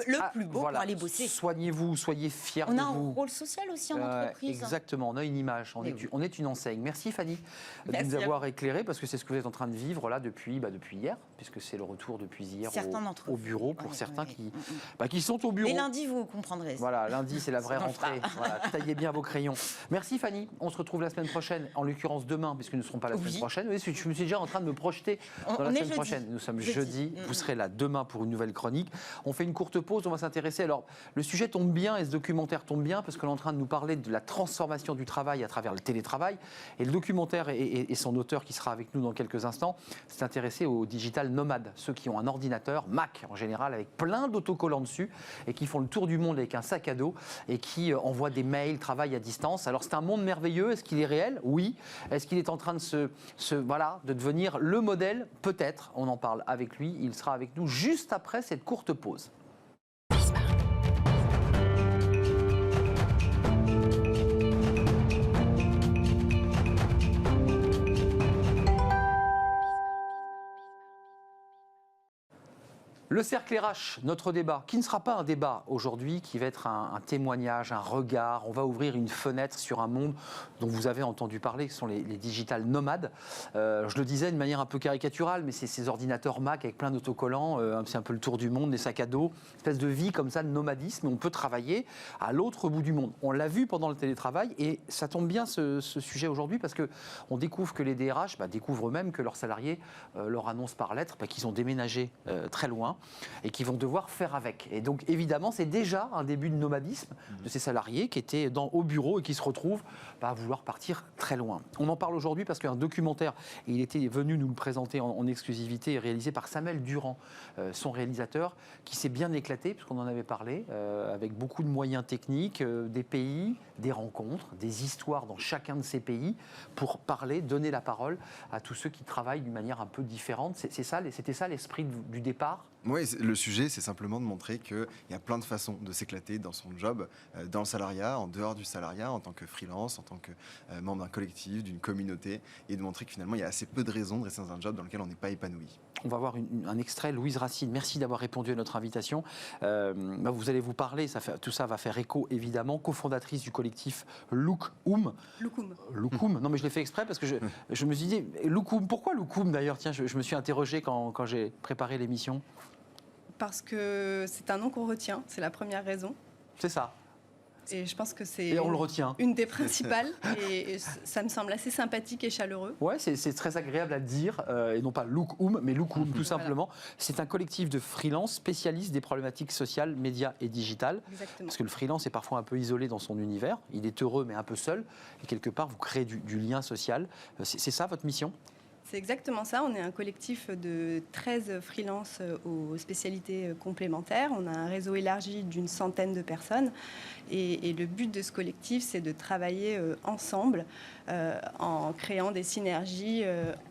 le plus beau pour aller bosser. Soignez-vous, soyez fiers de vous. On a un rôle social aussi en entreprise. Exactement, on a une image, on est une enseigne. Merci Fanny de nous avoir éclairé, parce que c'est ce que vous êtes en train de vivre là depuis hier, puisque c'est le retour depuis hier au bureau pour certains qui sont au bureau. Et lundi, vous comprendrez. Voilà, lundi, c'est la vraie rentrée. Voilà, taillez bien vos crayons. Merci Fanny, on se retrouve la semaine prochaine, en l'occurrence demain, puisque nous ne serons pas la semaine prochaine. Oui, je me suis déjà en train de me projeter dans la semaine prochaine. Nous sommes jeudi, vous serez là demain pour une nouvelle chronique. On fait une courte pause, on va s'intéresser. Alors, le sujet tombe bien et ce documentaire tombe bien, parce qu'on est en train de nous parler de la transformation du travail à travers le télétravail. Et le documentaire et son auteur, qui sera avec nous dans quelques instants, s'est intéressé aux digital nomades, ceux qui ont un ordinateur, Mac en général, avec plein d'autocollants dessus, et qui font le tour du monde avec un sac à dos, et qui envoient des mails, travaillent à distance. Alors c'est un monde merveilleux, est-ce qu'il est réel ? Oui. Est-ce qu'il est en train de de devenir le modèle ? Peut-être, on en parle avec lui, il sera avec nous juste après cette courte pause. Le cercle RH, notre débat, qui ne sera pas un débat aujourd'hui, qui va être un témoignage, un regard. On va ouvrir une fenêtre sur un monde dont vous avez entendu parler, qui sont les digital nomades. Je le disais de manière un peu caricaturale, mais c'est ces ordinateurs Mac avec plein d'autocollants, c'est un peu le tour du monde, des sacs à dos, une espèce de vie comme ça, de nomadisme, on peut travailler à l'autre bout du monde. On l'a vu pendant le télétravail, et ça tombe bien ce sujet aujourd'hui, parce qu'on découvre que les DRH découvrent eux-mêmes que leurs salariés leur annoncent par lettre qu'ils ont déménagé très loin. et qui vont devoir faire avec. Et donc évidemment, c'est déjà un début de nomadisme de ces salariés qui étaient au bureau et qui se retrouvent à vouloir partir très loin. On en parle aujourd'hui parce qu'un documentaire, il était venu nous le présenter en exclusivité, réalisé par Samuel Durand, son réalisateur, qui s'est bien éclaté, puisqu'on en avait parlé, avec beaucoup de moyens techniques, des pays, des rencontres, des histoires dans chacun de ces pays, pour parler, donner la parole à tous ceux qui travaillent d'une manière un peu différente. C'était ça l'esprit du départ? Oui, le sujet, c'est simplement de montrer qu'il y a plein de façons de s'éclater dans son job, dans le salariat, en dehors du salariat, en tant que freelance, en tant que membre d'un collectif, d'une communauté, et de montrer que finalement, il y a assez peu de raisons de rester dans un job dans lequel on n'est pas épanoui. On va voir un extrait. Louise Racine, merci d'avoir répondu à notre invitation. Vous allez vous parler, tout ça va faire écho évidemment, cofondatrice du collectif Loukoum. Loukoum, non mais je l'ai fait exprès parce que je me suis dit, Loukoum, pourquoi Loukoum d'ailleurs? Tiens, je me suis interrogé quand j'ai préparé l'émission. Parce que c'est un nom qu'on retient, c'est la première raison. C'est ça. Et je pense que c'est et on le retient. Une des principales. et ça me semble assez sympathique et chaleureux. Ouais, c'est très agréable à dire. Et non pas Loukoum, mais Loukoum, tout simplement. C'est un collectif de freelance spécialistes des problématiques sociales, médias et digitales. Exactement. Parce que le freelance est parfois un peu isolé dans son univers. Il est heureux, mais un peu seul. Et quelque part, vous créez du lien social. C'est ça votre mission ? C'est exactement ça. On est un collectif de 13 freelances aux spécialités complémentaires. On a un réseau élargi d'une centaine de personnes. Et le but de ce collectif, c'est de travailler ensemble en créant des synergies.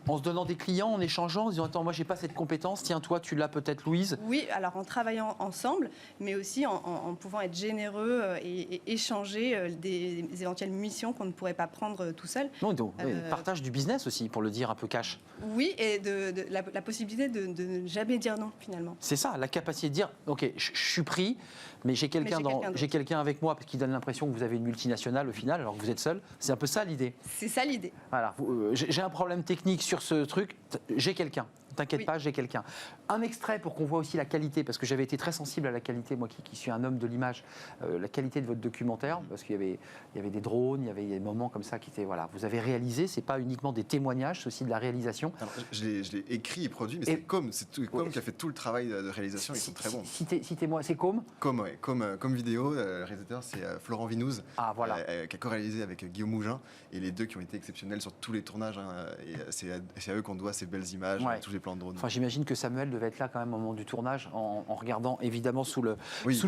En se donnant des clients, en échangeant, en disant « Attends, moi, j'ai pas cette compétence. Tiens, toi, tu l'as peut-être, Louise. » Oui, alors en travaillant ensemble, mais aussi en pouvant être généreux et échanger des éventuelles missions qu'on ne pourrait pas prendre tout seul. Non, donc, partage du business aussi, pour le dire un peu cash. Oui, et la possibilité de ne jamais dire non, finalement. C'est ça, la capacité de dire « Ok, je suis pris, mais j'ai quelqu'un avec moi qui donne l'impression que vous avez une multinationale au final, alors que vous êtes seul. » C'est un peu ça l'idée. C'est ça l'idée. Voilà, j'ai un problème technique sur ce truc, j'ai quelqu'un. T'inquiète pas, j'ai quelqu'un. Un extrait pour qu'on voit aussi la qualité, parce que j'avais été très sensible à la qualité, moi qui suis un homme de l'image, la qualité de votre documentaire, parce qu'il y avait des drones, il y avait des moments comme ça qui étaient, voilà, vous avez réalisé, c'est pas uniquement des témoignages, c'est aussi de la réalisation. Alors, je l'ai écrit et produit, mais c'est Com qui a fait tout le travail de réalisation, ils sont très bons. Citez-moi, c'est Com ? Comme vidéo, le réalisateur c'est Florent Vinouz, qui a co-réalisé avec Guillaume Mougin, et les deux qui ont été exceptionnels sur tous les tournages, et c'est à eux qu'on doit ces belles images, tous les plans de drone. Enfin, j'imagine que Samuel devait être là quand même au moment du tournage, en regardant évidemment sous le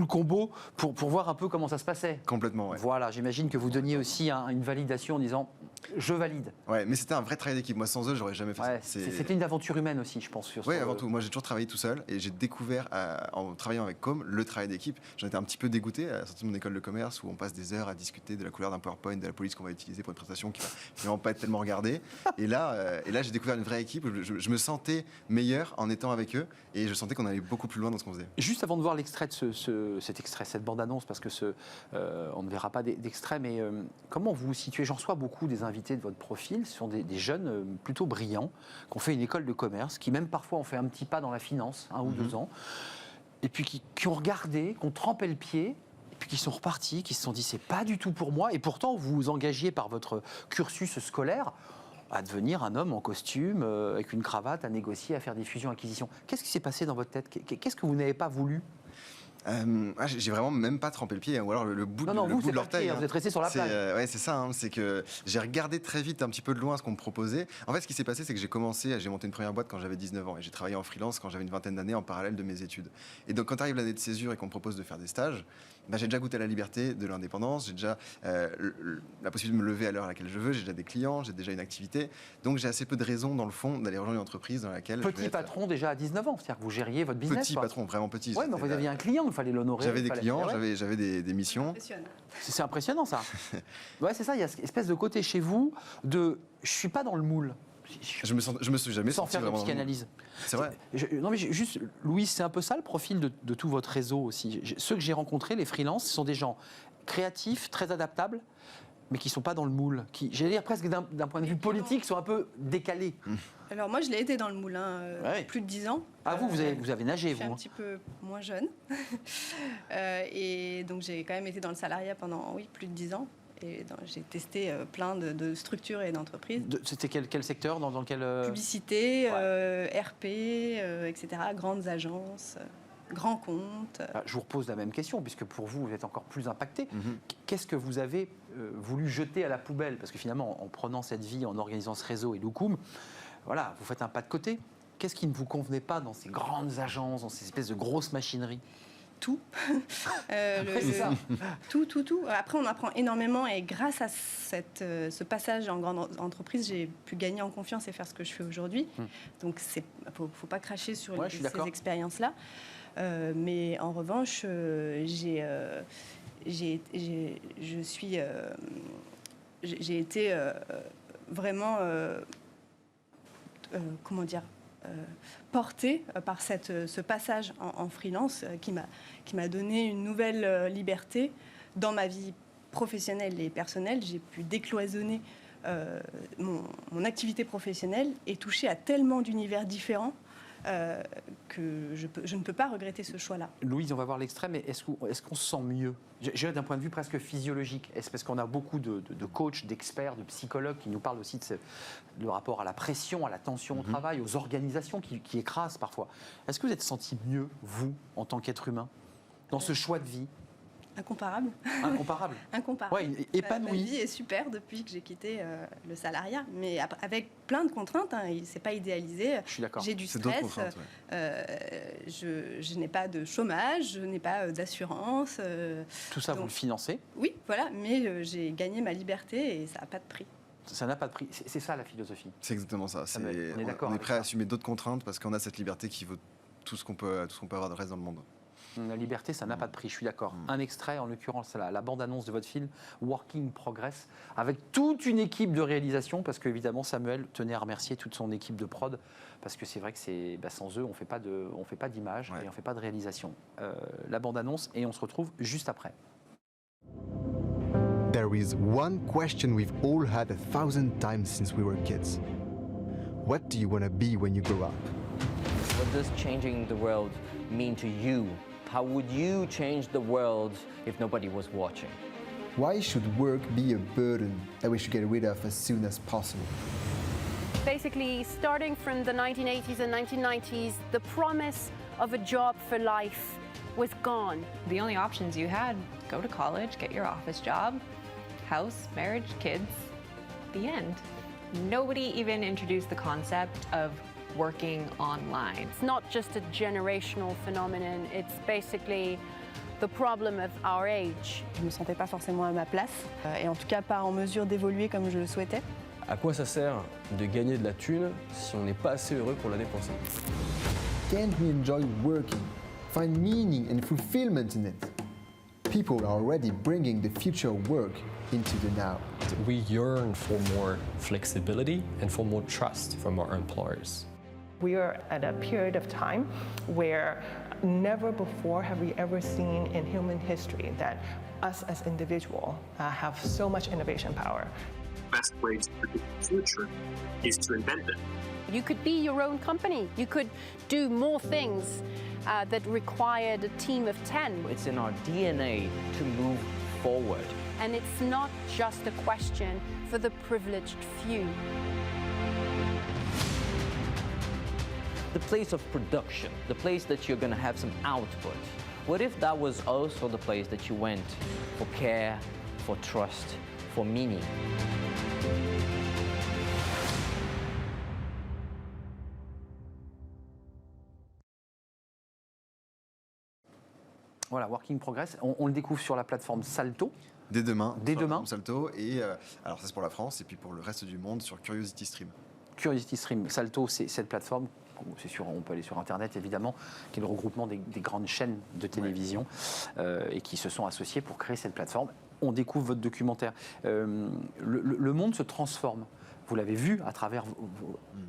combo, pour voir un peu comment ça se passait. Complètement, ouais. Voilà, j'imagine que vous donniez aussi une validation en disant « je valide ». Ouais, mais c'était un vrai travail d'équipe. Moi, sans eux, j'aurais jamais fait ça. C'était une aventure humaine aussi, je pense. Oui, avant tout. Moi, j'ai toujours travaillé tout seul, et j'ai découvert, en travaillant avec Com, le travail d'équipe. J'en étais un petit peu dégoûté à la sortie de mon école de commerce, où on passe des heures à discuter de la couleur d'un PowerPoint, de la police qu'on va utiliser pour une présentation qui va vraiment pas être tellement regardée. Et là, j'ai découvert une vraie équipe. Je me sentais meilleur en étant avec eux, et je sentais qu'on allait beaucoup plus loin dans ce qu'on faisait. Juste avant de voir l'extrait de cet extrait, cette bande-annonce, parce que on ne verra pas d'extrait, mais comment vous vous situez? J'en reçois beaucoup des invités de votre profil, ce sont des jeunes plutôt brillants, qui ont fait une école de commerce, qui même parfois ont fait un petit pas dans la finance, 1 ou 2 ans, et puis qui ont regardé, qui ont trempé le pied, et puis qui sont repartis, qui se sont dit c'est pas du tout pour moi, et pourtant vous vous engagiez par votre cursus scolaire à devenir un homme en costume, avec une cravate, à négocier, à faire des fusions-acquisitions. Qu'est-ce qui s'est passé dans votre tête? Qu'est-ce que vous n'avez pas voulu? J'ai vraiment même pas trempé le pied, ou alors le bout de l'orteil. Vous êtes resté sur la plage. Ouais, c'est ça. C'est que j'ai regardé très vite, un petit peu de loin, ce qu'on me proposait. En fait, ce qui s'est passé, c'est que j'ai monté une première boîte quand j'avais 19 ans, et j'ai travaillé en freelance quand j'avais une vingtaine d'années en parallèle de mes études. Et donc, quand arrive l'année de césure et qu'on me propose de faire des stages, j'ai déjà goûté à la liberté, de l'indépendance, j'ai déjà la possibilité de me lever à l'heure à laquelle je veux, j'ai déjà des clients, j'ai déjà une activité. Donc, j'ai assez peu de raisons, dans le fond, d'aller rejoindre une entreprise dans laquelle. Petit patron déjà à 19 ans, c'est-à-dire que vous gériez votre business. Petit patron, vraiment petit. Oui, mais vous aviez un client, il fallait l'honorer. J'avais des clients, j'avais des missions. C'est impressionnant ça. Ouais, c'est ça, il y a cette espèce de côté chez vous de je suis pas dans le moule. Je me suis jamais sans senti faire de vraiment psychanalyse. C'est vrai. Non mais juste, Louise, c'est un peu ça le profil de tout votre réseau aussi. Ceux que j'ai rencontrés, les freelances, ce sont des gens créatifs, très adaptables, mais qui ne sont pas dans le moule, qui, j'allais dire presque d'un point de vue politique, sont un peu décalés. Alors moi, je l'ai été dans le moulin plus de 10 ans. Ah, vous avez nagé, vous. Je suis un petit peu moins jeune. Et donc, j'ai quand même été dans le salariat pendant, plus de 10 ans. J'ai testé plein de structures et d'entreprises. C'était quel secteur dans lequel Publicité, RP, etc. Grandes agences, grands comptes. Je vous repose la même question, puisque pour vous, vous êtes encore plus impacté. Qu'est-ce que vous avez voulu jeter à la poubelle? Parce que finalement, en prenant cette vie, en organisant ce réseau et Loukoum, voilà, vous faites un pas de côté. Qu'est-ce qui ne vous convenait pas dans ces grandes agences, dans ces espèces de grosses machineries? Tout. Tout. Après, on apprend énormément et grâce à ce passage en grande entreprise, j'ai pu gagner en confiance et faire ce que je fais aujourd'hui. Donc, faut pas cracher sur ces expériences-là. Mais en revanche, j'ai été vraiment, portée par ce passage en freelance qui m'a donné une nouvelle liberté dans ma vie professionnelle et personnelle. J'ai pu décloisonner mon activité professionnelle et toucher à tellement d'univers différents que je ne peux pas regretter ce choix-là. Louise, on va voir l'extrait, mais est-ce qu'on se sent mieux? D'un point de vue presque physiologique, est-ce parce qu'on a beaucoup de coachs, d'experts, de psychologues qui nous parlent aussi de rapport à la pression, à la tension au travail, aux organisations qui écrasent parfois. Est-ce que vous êtes senti mieux, vous, en tant qu'être humain, dans ce choix de vie? Incomparable. Incomparable. Incomparable. Ouais, épanoui. Ma vie est super depuis que j'ai quitté le salariat, mais avec plein de contraintes. C'est pas idéalisé. Je suis d'accord. J'ai du stress. Je n'ai pas de chômage, je n'ai pas d'assurance. Tout ça, vous le financez? Oui, voilà. Mais j'ai gagné ma liberté et ça n'a pas de prix. Ça n'a pas de prix. C'est ça la philosophie. C'est exactement ça. On est d'accord. On est prêt à assumer d'autres contraintes parce qu'on a cette liberté qui vaut tout ce qu'on peut avoir de reste dans le monde. La liberté, ça n'a pas de prix, je suis d'accord. Un extrait, en l'occurrence, c'est la bande-annonce de votre film, Working Progress, avec toute une équipe de réalisation, parce qu'évidemment, Samuel tenait à remercier toute son équipe de prod, parce que c'est vrai que sans eux, on ne fait pas d'image et on ne fait pas de réalisation. La bande-annonce, et on se retrouve juste après. There is one question we've all had 1,000 times since we were kids. What do you want to be when you grow up? What does changing the world mean to you? How would you change the world if nobody was watching? Why should work be a burden that we should get rid of as soon as possible? Basically, starting from the 1980s and 1990s, the promise of a job for life was gone. The only options you had, go to college, get your office job, house, marriage, kids, the end. Nobody even introduced the concept of working online. It's not just a generational phenomenon, it's basically the problem of our age. Je ne me sentais pas forcément à ma place, et en tout cas pas en mesure d'évoluer comme je le souhaitais. À quoi ça sert de gagner de la thune si on n'est pas assez heureux pour la dépenser? Can't we enjoy working, find meaning and fulfillment in it? People are already bringing the future of work into the now. We yearn for more flexibility and for more trust from our employers. We are at a period of time where never before have we ever seen in human history that us as individuals have so much innovation power. The best way to predict the future is to invent it. You could be your own company. You could do more things that required a team of 10. It's in our DNA to move forward. And it's not just a question for the privileged few. The place of production, the place that you're going to have some output. What if that was also the place that you went for care, for trust, for meaning? Voilà, Working Progress, on le découvre sur la plateforme Salto. Dès demain. Dès demain. Salto, et alors ça c'est pour la France, et puis pour le reste du monde sur Curiosity Stream. Curiosity Stream, Salto, c'est cette plateforme, c'est sûr, on peut aller sur Internet évidemment, qui est le regroupement des grandes chaînes de télévision et qui se sont associées pour créer cette plateforme. On découvre votre documentaire. Le monde se transforme. Vous l'avez vu à travers...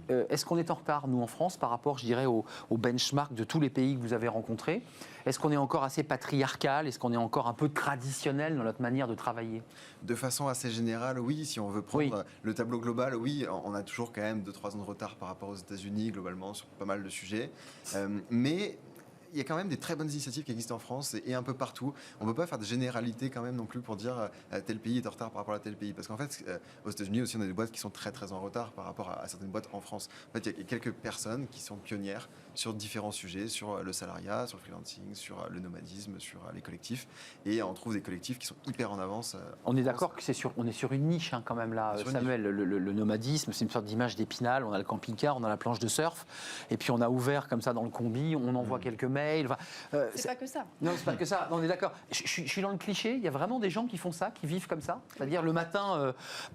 Est-ce qu'on est en retard, nous, en France, par rapport, je dirais, au benchmark de tous les pays que vous avez rencontrés? Est-ce qu'on est encore assez patriarcal? Est-ce qu'on est encore un peu traditionnel dans notre manière de travailler? De façon assez générale, oui. Si on veut prendre le tableau global, oui, on a toujours quand même 2-3 ans de retard par rapport aux États-Unis, globalement, sur pas mal de sujets. Mais y a quand même des très bonnes initiatives qui existent en France et un peu partout. On ne peut pas faire de généralité quand même non plus pour dire tel pays est en retard par rapport à tel pays. Parce qu'en fait, aux États-Unis aussi, on a des boîtes qui sont très très en retard par rapport à certaines boîtes en France. En fait, il y a quelques personnes qui sont pionnières sur différents sujets, sur le salariat, sur le freelancing, sur le nomadisme, sur les collectifs. Et on trouve des collectifs qui sont hyper en avance. On est d'accord que on est sur une niche quand même là, Samuel. Le nomadisme, c'est une sorte d'image d'Épinal. On a le camping-car, on a la planche de surf, et puis on a ouvert comme ça dans le combi, on envoie quelques mails. Enfin, c'est pas que ça. Non, c'est pas que ça. On est d'accord. Je suis dans le cliché. Il y a vraiment des gens qui font ça, qui vivent comme ça. C'est-à-dire le matin,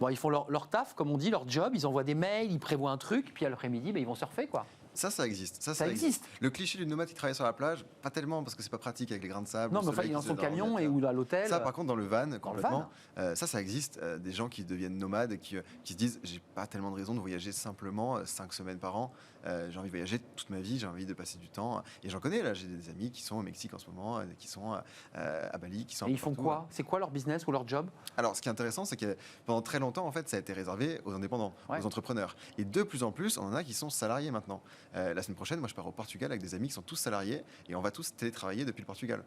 ils font leur taf, comme on dit, leur job. Ils envoient des mails, ils prévoient un truc, puis à l'après-midi, ils vont surfer, quoi. Ça existe. Ça existe. Le cliché du nomade qui travaille sur la plage, pas tellement parce que c'est pas pratique avec les grains de sable. Non, mais enfin, il est dans son camion et ou à l'hôtel. Ça, par contre, dans le van, complètement. Ça existe. Des gens qui deviennent nomades et qui se disent j'ai pas tellement de raison de voyager simplement 5 semaines par an. J'ai envie de voyager toute ma vie, j'ai envie de passer du temps. Et j'en connais, là, j'ai des amis qui sont au Mexique en ce moment, qui sont à Bali, qui sont. Et ils font quoi? C'est quoi leur business ou leur job? Alors, ce qui est intéressant, c'est que pendant très longtemps, en fait, ça a été réservé aux indépendants, aux entrepreneurs. Et de plus en plus, on en a qui sont salariés maintenant. La semaine prochaine, moi, je pars au Portugal avec des amis qui sont tous salariés et on va tous télétravailler depuis le Portugal.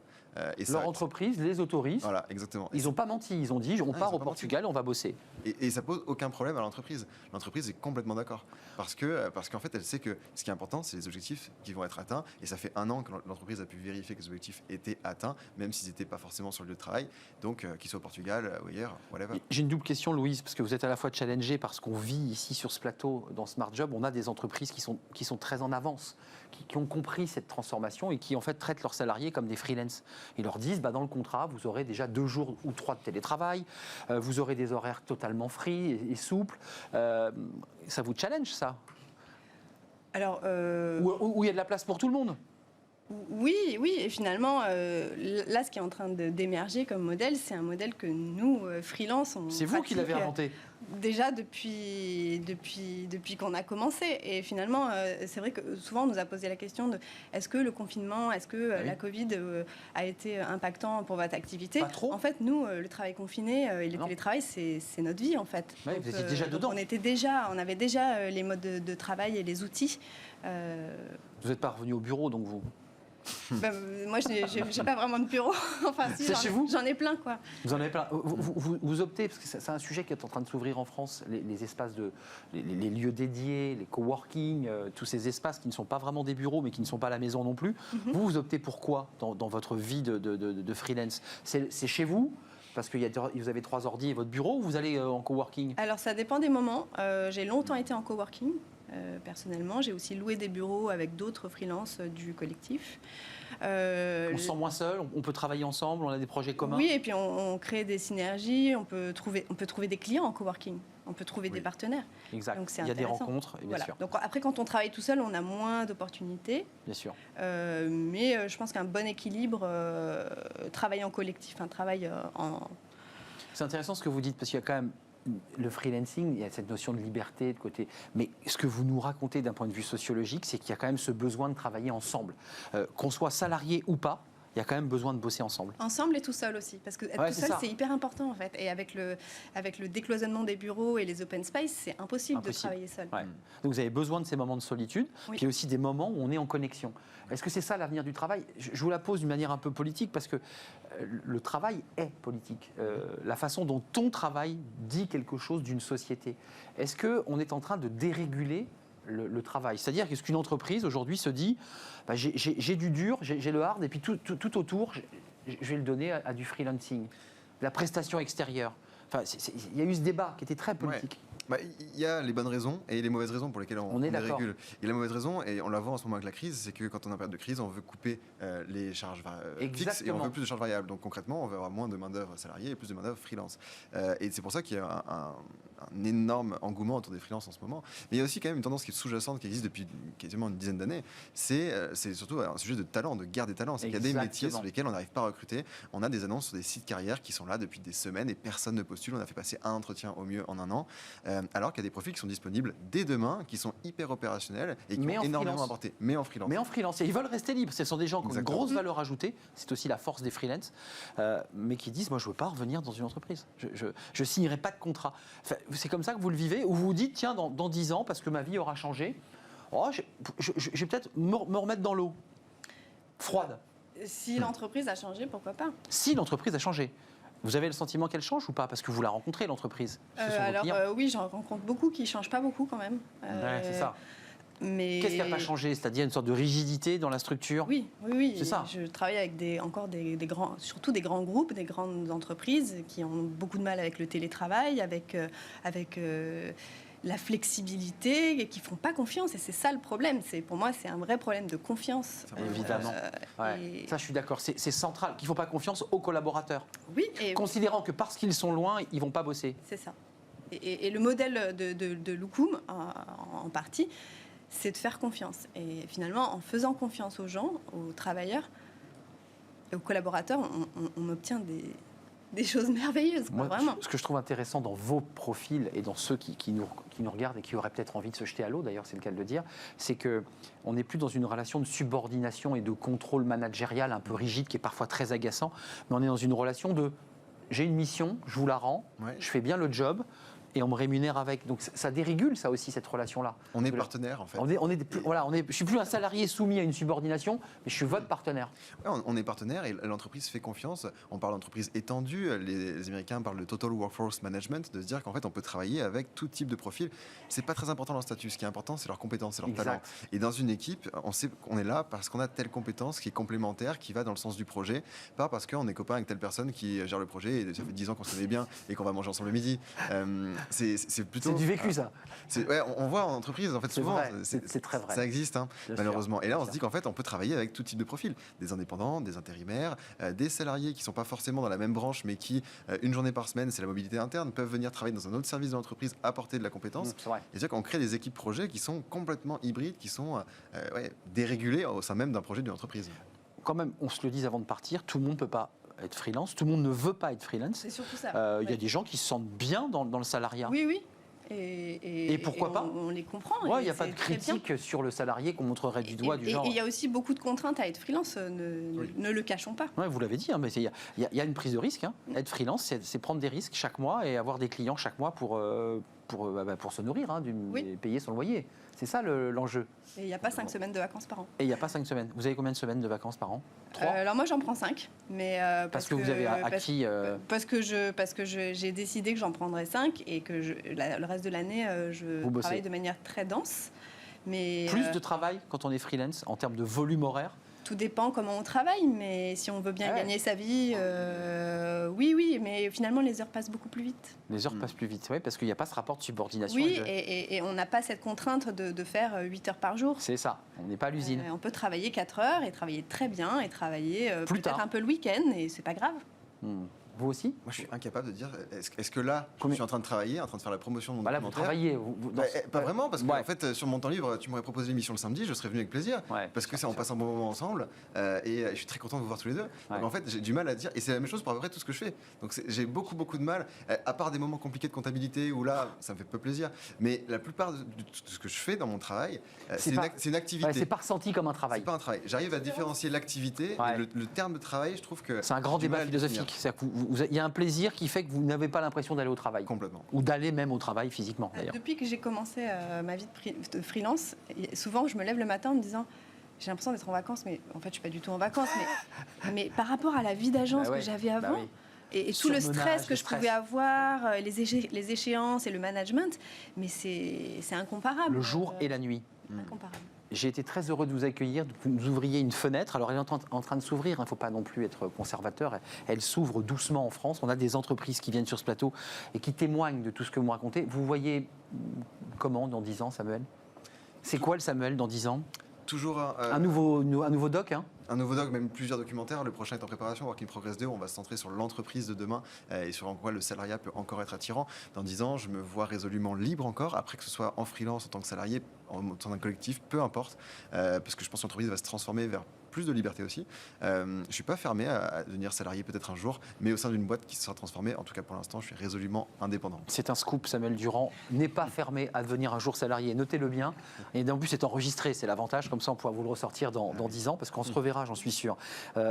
Et leur entreprise les autorise. Voilà, exactement. Ils n'ont pas menti. Ils ont dit on part au Portugal, on va bosser. Et ça pose aucun problème à l'entreprise. L'entreprise est complètement d'accord parce qu'en fait, elle sait que ce qui est important, c'est les objectifs qui vont être atteints. Et ça fait 1 an que l'entreprise a pu vérifier que les objectifs étaient atteints, même s'ils n'étaient pas forcément sur le lieu de travail. Donc, qu'ils soient au Portugal ou ailleurs, whatever. J'ai une double question, Louise, parce que vous êtes à la fois challengée parce qu'on vit ici sur ce plateau, dans Smart Job, on a des entreprises qui sont très en avance, qui ont compris cette transformation et qui en fait traitent leurs salariés comme des freelance. Ils leur disent dans le contrat, vous aurez déjà 2 jours ou 3 de télétravail, vous aurez des horaires totalement free et souples. Ça vous challenge, ça? Alors, où il y a de la place pour tout le monde? Oui, et finalement, là, ce qui est en train d'émerger comme modèle, c'est un modèle que nous, freelance, on C'est vous qui l'avez inventé? Déjà depuis qu'on a commencé. Et finalement, c'est vrai que souvent on nous a posé la question de est-ce que le confinement, est-ce que la Covid a été impactant pour votre activité? Pas trop. En fait, nous, le travail confiné et le télétravail, c'est notre vie en fait. Ouais, vous étiez déjà dedans. On avait déjà les modes de travail et les outils. Vous n'êtes pas revenu au bureau, donc vous? Moi, j'ai pas vraiment de bureau. Enfin, si, c'est chez vous? J'en ai plein, quoi. Vous en avez plein. Vous optez, parce que c'est un sujet qui est en train de s'ouvrir en France, les espaces les lieux dédiés, les coworking, tous ces espaces qui ne sont pas vraiment des bureaux, mais qui ne sont pas à la maison non plus. Vous optez pour quoi dans votre vie de freelance? C'est chez vous? Parce que vous avez 3 ordi et votre bureau, ou vous allez en coworking? Alors, ça dépend des moments. J'ai longtemps été en coworking. Personnellement, j'ai aussi loué des bureaux avec d'autres freelances du collectif. On se sent moins seul, on peut travailler ensemble, on a des projets communs. Oui, et puis on crée des synergies, on peut trouver des clients en coworking, on peut trouver des partenaires. Exact. Donc, il y a des rencontres, bien sûr. Donc après, quand on travaille tout seul, on a moins d'opportunités. Bien sûr. Mais je pense qu'un bon équilibre, travail en collectif, un travail en... C'est intéressant ce que vous dites, parce qu'il y a quand même le freelancing, il y a cette notion de liberté de côté. Mais ce que vous nous racontez d'un point de vue sociologique, c'est qu'il y a quand même ce besoin de travailler ensemble. Qu'on soit salarié ou pas, il y a quand même besoin de bosser ensemble. Ensemble et tout seul aussi, parce que être tout seul, c'est hyper important en fait. Et avec le décloisonnement des bureaux et les open space, c'est impossible de travailler seul. Ouais. Donc vous avez besoin de ces moments de solitude, puis aussi des moments où on est en connexion. Est-ce que c'est ça l'avenir du travail? Je vous la pose d'une manière un peu politique, parce que le travail est politique. La façon dont on travaille dit quelque chose d'une société. Est-ce qu'on est en train de déréguler le travail? C'est-à-dire qu'est-ce qu'une entreprise aujourd'hui se dit j'ai du dur, j'ai le hard, et puis tout autour, je vais le donner à du freelancing, la prestation extérieure. Enfin, il y a eu ce débat qui était très politique. Il y a les bonnes raisons et les mauvaises raisons pour lesquelles on régule. Et la mauvaise raison, et on la voit en ce moment avec la crise, c'est que quand on est en période de crise, on veut couper les charges fixes et on veut plus de charges variables. Donc concrètement, on veut avoir moins de main-d'œuvre salariée et plus de main-d'œuvre freelance. Et c'est pour ça qu'il y a un énorme engouement autour des freelances en ce moment. Mais il y a aussi quand même une tendance qui est sous-jacente, qui existe depuis quasiment une dizaine d'années. C'est surtout un sujet de talent, de guerre des talents. C'est qu'il y a des métiers sur lesquels on n'arrive pas à recruter. On a des annonces sur des sites carrières qui sont là depuis des semaines et personne ne postule. On a fait passer un entretien au mieux en 1 an. Alors qu'il y a des profils qui sont disponibles dès demain, qui sont hyper opérationnels et qui ont énormément apporté. Mais en freelance. Mais en freelance. Et ils veulent rester libres. Ce sont des gens qui ont une grosse valeur ajoutée. C'est aussi la force des freelances. Mais qui disent, moi, je ne veux pas revenir dans une entreprise. Je ne signerai pas de contrat. Enfin, c'est comme ça que vous le vivez, ou vous vous dites, tiens, dans 10 ans, parce que ma vie aura changé, je vais peut-être me remettre dans l'eau. froide. Si l'entreprise a changé, pourquoi pas? Si l'entreprise a changé. Vous avez le sentiment qu'elle change ou pas? Parce que vous la rencontrez, l'entreprise. Oui, j'en rencontre beaucoup qui ne changent pas beaucoup quand même. Ouais, c'est ça. Mais... Qu'est-ce qui n'a pas changé? C'est-à-dire une sorte de rigidité dans la structure? Oui. C'est ça. Je travaille avec des grands, surtout des grands groupes, des grandes entreprises qui ont beaucoup de mal avec le télétravail, avec la flexibilité, et qui ne font pas confiance. Et c'est ça le problème. Pour moi, c'est un vrai problème de confiance. Évidemment. Ça, je suis d'accord. C'est central qu'il ne faut pas confiance aux collaborateurs. Oui. Considérant que parce qu'ils sont loin, ils ne vont pas bosser. C'est ça. Et le modèle de Loukoum, en partie, c'est de faire confiance. Et finalement, en faisant confiance aux gens, aux travailleurs et aux collaborateurs, on obtient des choses merveilleuses. Moi, vraiment. Ce que je trouve intéressant dans vos profils et dans ceux qui nous regardent et qui auraient peut-être envie de se jeter à l'eau, d'ailleurs c'est le cas de le dire, c'est qu'on n'est plus dans une relation de subordination et de contrôle managérial un peu rigide qui est parfois très agaçant, mais on est dans une relation de j'ai une mission, je vous la rends, je fais bien le job, et on me rémunère avec. Donc ça dérégule ça aussi, cette relation-là. On est partenaire en fait. Je suis plus un salarié soumis à une subordination, mais je suis votre partenaire. Ouais, on est partenaire et l'entreprise fait confiance. On parle d'entreprise étendue. Les Américains parlent de Total Workforce Management, de se dire qu'en fait on peut travailler avec tout type de profil. C'est pas très important leur statut. Ce qui est important, c'est leurs compétences, c'est leur talent. Et dans une équipe, on sait qu'on est là parce qu'on a telle compétence qui est complémentaire, qui va dans le sens du projet, pas parce qu'on est copain avec telle personne qui gère le projet et ça fait 10 ans qu'on se connaît bien et qu'on va manger ensemble le midi. C'est plutôt. C'est du vécu, ça. On voit en entreprise, en fait, souvent. C'est très vrai. Ça existe, malheureusement. Et là, on se dit qu'en fait, on peut travailler avec tout type de profils. Des indépendants, des intérimaires, des salariés qui ne sont pas forcément dans la même branche, mais qui, une journée par semaine, c'est la mobilité interne, peuvent venir travailler dans un autre service de l'entreprise, apporter de la compétence. Et c'est-à-dire qu'on crée des équipes projets qui sont complètement hybrides, qui sont dérégulées au sein même d'un projet d'une entreprise. Quand même, on se le dise avant de partir, tout le monde ne peut pas être freelance, tout le monde ne veut pas être freelance. C'est surtout ça. Il y a des gens qui se sentent bien dans le salariat. Oui. Et pourquoi pas? On les comprend. Il n'y a pas de critique sur le salarié qu'on montrerait du doigt du genre. Et il y a aussi beaucoup de contraintes à être freelance, ne le cachons pas. Vous l'avez dit, mais il y a une prise de risque. Être freelance, c'est prendre des risques chaque mois et avoir des clients chaque mois pour se nourrir, et payer son loyer. C'est ça l'enjeu. Et il n'y a pas 5 semaines de vacances par an. Et il n'y a pas 5 semaines. Vous avez combien de semaines de vacances par an? 3 alors moi j'en prends 5. Mais parce que vous avez acquis... Parce que j'ai décidé que j'en prendrais 5 et que le reste de l'année, je travaille de manière très dense. Mais, plus de travail quand on est freelance en termes de volume horaire? Tout dépend comment on travaille, mais si on veut bien gagner sa vie, oui, mais finalement les heures passent beaucoup plus vite. Les heures passent plus vite, parce qu'il n'y a pas ce rapport de subordination. Oui, et on n'a pas cette contrainte de faire 8 heures par jour. C'est ça, on n'est pas à l'usine. On peut travailler 4 heures et travailler très bien et travailler peut-être un peu le week-end et c'est pas grave. Vous aussi? Moi, je suis incapable de dire, est-ce que là, je suis en train de travailler, en train de faire la promotion de mon documentaire? Vous travaillez pas vraiment, parce qu'en fait, sur mon temps libre, tu m'aurais proposé l'émission le samedi, je serais venu avec plaisir, parce que on passe un bon moment ensemble, et je suis très content de vous voir tous les deux. Donc en fait, j'ai du mal à dire, et c'est la même chose pour à peu près tout ce que je fais. Donc j'ai beaucoup de mal, à part des moments compliqués de comptabilité, où là, ça me fait peu plaisir, mais la plupart de ce que je fais dans mon travail, c'est une activité. C'est pas ressenti comme un travail. C'est pas un travail. J'arrive à différencier l'activité, et le terme de travail, je trouve que... C'est un grand débat philosophique. Il y a un plaisir qui fait que vous n'avez pas l'impression d'aller au travail. Complètement. Ou d'aller même au travail physiquement, d'ailleurs. Depuis que j'ai commencé ma vie de freelance, souvent je me lève le matin en me disant j'ai l'impression d'être en vacances, mais en fait je suis pas du tout en vacances. Mais par rapport à la vie d'agence que j'avais avant, et tout le stress que je pouvais avoir, les échéances et le management, mais c'est incomparable. Le jour et la nuit. Incomparable. J'ai été très heureux de vous accueillir, que vous ouvriez une fenêtre. Alors elle est en train de s'ouvrir, il ne faut pas non plus être conservateur. Elle s'ouvre doucement en France. On a des entreprises qui viennent sur ce plateau et qui témoignent de tout ce que vous me racontez. Vous voyez comment dans 10 ans, Samuel? C'est quoi le Samuel dans 10 ans? Toujours un nouveau doc, Un nouveau doc, même plusieurs documentaires. Le prochain est en préparation, Work in Progress 2. On va se centrer sur l'entreprise de demain et sur en quoi le salariat peut encore être attirant. Dans 10 ans, je me vois résolument libre encore, après que ce soit en freelance, en tant que salarié, en tant qu'un collectif, peu importe, parce que je pense que l'entreprise va se transformer vers plus de liberté aussi. Je ne suis pas fermé à devenir salarié peut-être un jour, mais au sein d'une boîte qui sera transformée. En tout cas, pour l'instant, je suis résolument indépendant. C'est un scoop, Samuel Durand n'est pas fermé à devenir un jour salarié. Notez-le bien. Et en plus, c'est enregistré, c'est l'avantage. Comme ça, on pourra vous le ressortir dans 10 ans, parce qu'on se reverra, j'en suis sûr.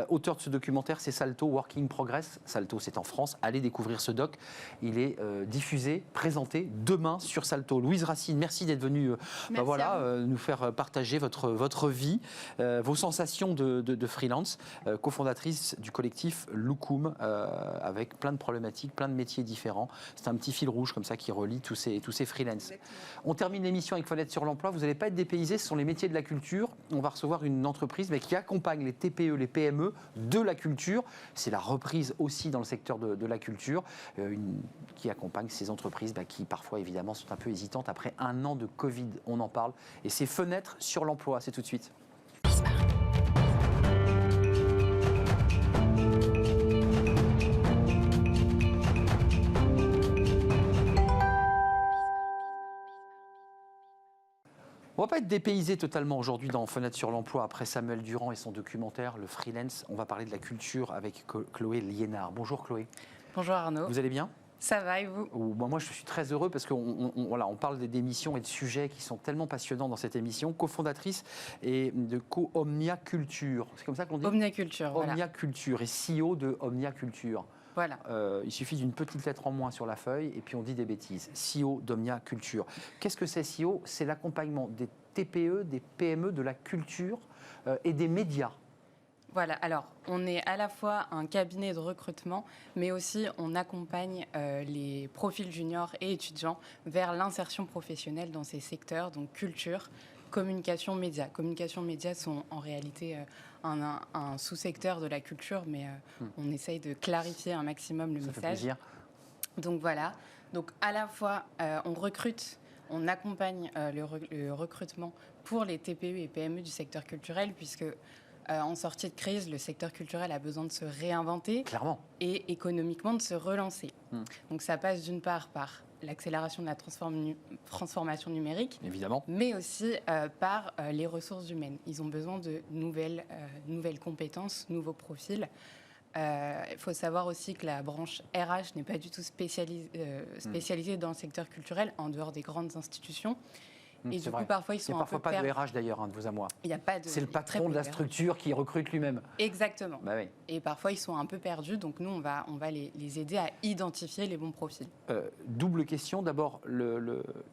Auteur de ce documentaire, c'est Salto, Work in Progress. Salto, c'est en France. Allez découvrir ce doc. Il est diffusé, présenté demain sur Salto. Louise Racine, merci d'être venue nous faire partager votre vie, vos sensations situation de freelance, cofondatrice du collectif Loukoum, avec plein de problématiques, plein de métiers différents. C'est un petit fil rouge comme ça qui relie tous ces freelances. On termine l'émission avec Fenêtre sur l'emploi. Vous n'allez pas être dépaysés, ce sont les métiers de la culture. On va recevoir une entreprise qui accompagne les TPE, les PME de la culture. C'est la reprise aussi dans le secteur de la culture, qui accompagne ces entreprises qui parfois évidemment sont un peu hésitantes après un an de Covid. On en parle. Et c'est Fenêtre sur l'emploi, c'est tout de suite. On ne va pas être dépaysé totalement aujourd'hui dans Fenêtre sur l'emploi après Samuel Durand et son documentaire Le Freelance. On va parler de la culture avec Chloé Liénard. Bonjour Chloé. Bonjour Arnaud. Vous allez bien ? Ça va et vous ? Moi, je suis très heureux parce qu'on parle des missions et de sujets qui sont tellement passionnants dans cette émission. Cofondatrice et de Omnia Culture. C'est comme ça qu'on dit ? Omnia Culture, voilà. Omnia Culture et CEO de Omnia Culture. Voilà. Il suffit d'une petite lettre en moins sur la feuille et puis on dit des bêtises. CEO d'Omnia Culture. Qu'est-ce que c'est CEO ? C'est l'accompagnement des TPE, des PME, de la culture et des médias. Voilà, alors on est à la fois un cabinet de recrutement, mais aussi on accompagne les profils juniors et étudiants vers l'insertion professionnelle dans ces secteurs, donc culture, communication, médias. Communication, médias sont en réalité un sous-secteur de la culture, mais on essaye de clarifier un maximum le message. Ça fait plaisir. Donc voilà, donc à la fois on recrute, on accompagne le recrutement pour les TPE et PME du secteur culturel, puisque en sortie de crise, le secteur culturel a besoin de se réinventer. Clairement. Et économiquement de se relancer. Donc ça passe d'une part par l'accélération de la transformation numérique, évidemment, mais aussi par les ressources humaines. Ils ont besoin de nouvelles compétences, nouveaux profils. Il faut savoir aussi que la branche RH n'est pas du tout spécialisée dans le secteur culturel, en dehors des grandes institutions. Et du coup, parfois, ils sont un peu pas de RH d'ailleurs, de vous à moi. Il n'y a pas de. C'est le patron de la structure qui recrute lui-même. Exactement. Bah oui. Et parfois, ils sont un peu perdus, donc nous, on va les aider à identifier les bons profils. Double question. D'abord,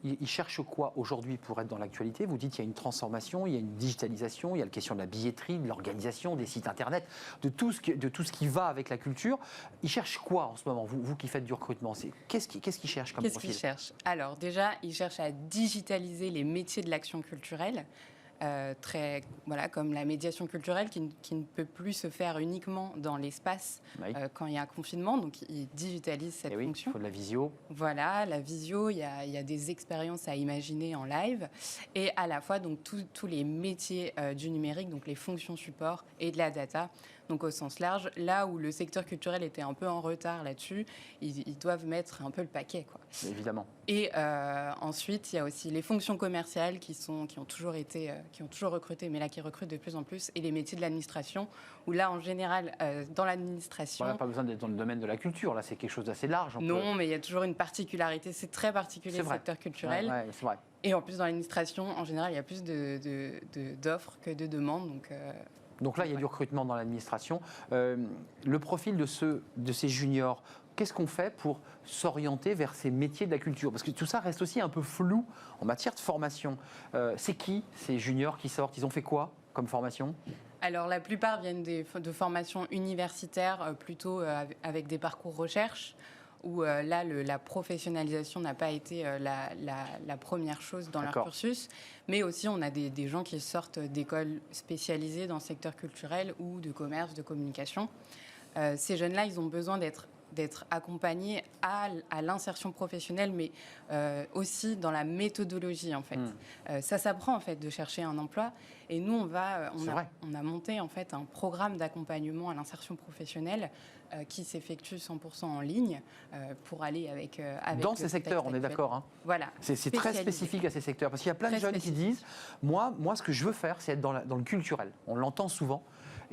ils cherchent quoi aujourd'hui pour être dans l'actualité ? Vous dites qu'il y a une transformation, il y a une digitalisation, il y a la question de la billetterie, de l'organisation, des sites internet, de tout ce qui va avec la culture. Ils cherchent quoi en ce moment, vous qui faites du recrutement ? Qu'est-ce qu'ils cherchent comme profil ? Qu'est-ce qu'ils cherchent ? Alors déjà, ils cherchent à digitaliser les métiers de l'action culturelle, comme la médiation culturelle qui ne peut plus se faire uniquement dans l'espace quand il y a un confinement, donc ils digitalisent cette fonction. Il faut de la visio. Voilà, la visio, il y a des expériences à imaginer en live, et à la fois donc tous les métiers du numérique, donc les fonctions support et de la data. Donc au sens large, là où le secteur culturel était un peu en retard là-dessus, ils doivent mettre un peu le paquet, quoi. Évidemment. Et ensuite, il y a aussi les fonctions commerciales qui ont toujours recruté, mais là qui recrutent de plus en plus, et les métiers de l'administration, où là en général, dans l'administration... Voilà, pas besoin d'être dans le domaine de la culture, là c'est quelque chose d'assez large. Mais il y a toujours une particularité, c'est très particulier le secteur culturel. Ouais, c'est vrai. Et en plus dans l'administration, en général, il y a plus d'offres que de demandes, Donc là, il y a du recrutement dans l'administration. Le profil de ces juniors, qu'est-ce qu'on fait pour s'orienter vers ces métiers de la culture ? Parce que tout ça reste aussi un peu flou en matière de formation. C'est qui ces juniors qui sortent ? Ils ont fait quoi comme formation ? Alors la plupart viennent de formations universitaires, plutôt avec des parcours recherche, où là, la professionnalisation n'a pas été la première chose dans leur cursus. Mais aussi, on a des gens qui sortent d'écoles spécialisées dans le secteur culturel ou de commerce, de communication. Ces jeunes-là, ils ont besoin d'être accompagnés à l'insertion professionnelle, mais aussi dans la méthodologie, en fait. Ça s'apprend, en fait, de chercher un emploi. Et nous, on a monté, en fait, un programme d'accompagnement à l'insertion professionnelle qui s'effectue 100% en ligne pour aller avec dans ces secteurs, on est d'accord, hein. Voilà. C'est très spécifique à ces secteurs, parce qu'il y a plein de jeunes qui disent moi, ce que je veux faire, c'est être dans le culturel. On l'entend souvent.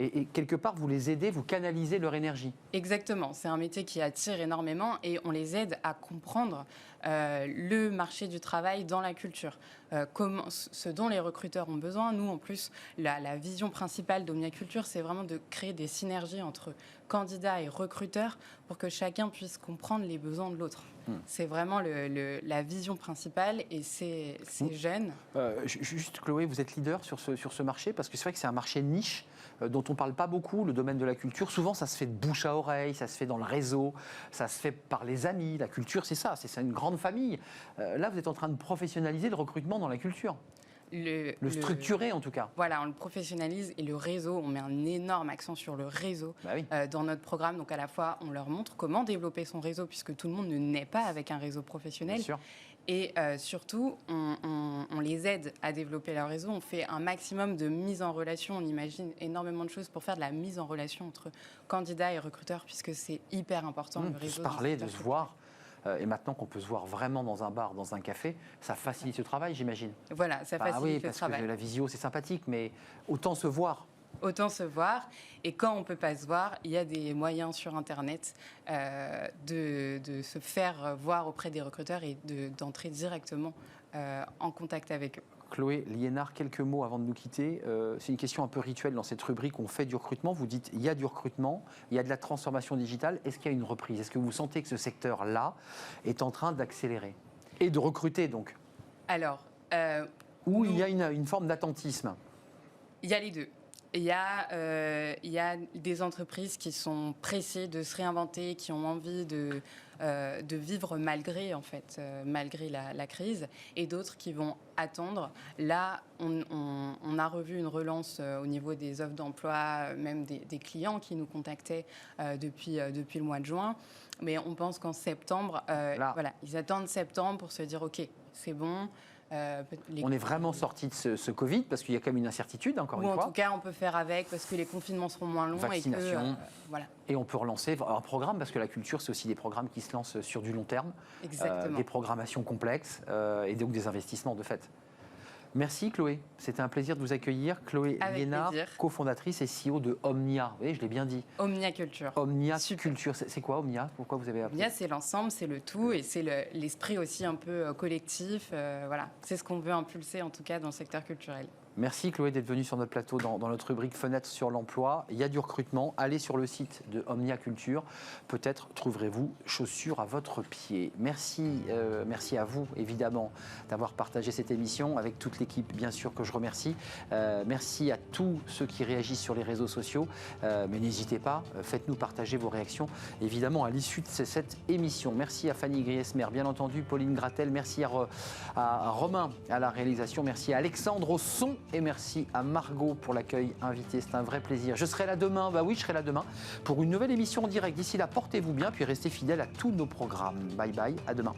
Et quelque part, vous les aidez, vous canalisez leur énergie. Exactement. C'est un métier qui attire énormément et on les aide à comprendre le marché du travail dans la culture. Ce dont les recruteurs ont besoin. Nous, en plus, la vision principale d'Omnia Culture, c'est vraiment de créer des synergies entre candidats et recruteurs pour que chacun puisse comprendre les besoins de l'autre. C'est vraiment la vision principale et c'est jeune. Juste Chloé, vous êtes leader sur ce marché parce que c'est vrai que c'est un marché niche dont on ne parle pas beaucoup, le domaine de la culture. Souvent, ça se fait de bouche à oreille, ça se fait dans le réseau, ça se fait par les amis. La culture, c'est ça, c'est une grande famille. Là, vous êtes en train de professionnaliser le recrutement dans la culture. Le structurer en tout cas. Voilà, on le professionnalise et le réseau, on met un énorme accent sur le réseau dans notre programme. Donc à la fois, on leur montre comment développer son réseau puisque tout le monde ne naît pas avec un réseau professionnel. Bien sûr. Et surtout, on les aide à développer leur réseau. On fait un maximum de mise en relation. On imagine énormément de choses pour faire de la mise en relation entre candidats et recruteurs puisque c'est hyper important. Le réseau, de se parler, de se voir. Et maintenant qu'on peut se voir vraiment dans un bar, dans un café, ça facilite le travail, j'imagine. Voilà, ça facilite le travail. Parce que la visio, c'est sympathique, mais autant se voir. Autant se voir. Et quand on ne peut pas se voir, il y a des moyens sur Internet de se faire voir auprès des recruteurs et d'entrer directement en contact avec eux. Chloé Liénard, quelques mots avant de nous quitter. C'est une question un peu rituelle dans cette rubrique. On fait du recrutement. Vous dites il y a du recrutement, il y a de la transformation digitale. Est-ce qu'il y a une reprise? Est-ce que vous sentez que ce secteur-là est en train d'accélérer et de recruter donc? Alors, ou il y a une forme d'attentisme? Il y a les deux. Il y a des entreprises qui sont pressées de se réinventer, qui ont envie de vivre malgré la crise, et d'autres qui vont attendre. Là, on a revu une relance au niveau des offres d'emploi, même des clients qui nous contactaient depuis le mois de juin. Mais on pense qu'en septembre, ils attendent septembre pour se dire ok, c'est bon. On est vraiment sorti de ce Covid parce qu'il y a quand même une incertitude, encore une fois. En tout cas, on peut faire avec parce que les confinements seront moins longs. Vaccination. Voilà. Et on peut relancer un programme parce que la culture, c'est aussi des programmes qui se lancent sur du long terme. Exactement. Des programmations complexes et donc des investissements de fait. Merci Chloé, c'était un plaisir de vous accueillir. Chloé Liénard, cofondatrice et CEO de Omnia. Oui, je l'ai bien dit. Omnia Culture. Omnia Culture. C'est quoi Omnia? Pourquoi vous avez appelé Omnia, c'est l'ensemble, c'est le tout et c'est l'esprit aussi un peu collectif. Voilà, c'est ce qu'on veut impulser en tout cas dans le secteur culturel. Merci Chloé d'être venue sur notre plateau dans notre rubrique Fenêtre sur l'emploi. Il y a du recrutement. Allez sur le site de Omnia Culture. Peut-être trouverez-vous chaussures à votre pied. Merci, merci à vous évidemment d'avoir partagé cette émission avec toute l'équipe bien sûr que je remercie. Merci à tous ceux qui réagissent sur les réseaux sociaux. Mais n'hésitez pas, faites-nous partager vos réactions évidemment à l'issue de cette émission. Merci à Fanny Griesmer, bien entendu, Pauline Gratel. Merci à Romain à la réalisation. Merci à Alexandre au son. Et merci à Margot pour l'accueil invité. C'est un vrai plaisir. Je serai là demain, bah oui, je serai là demain pour une nouvelle émission en direct. D'ici là, portez-vous bien, puis restez fidèles à tous nos programmes. Bye bye, à demain.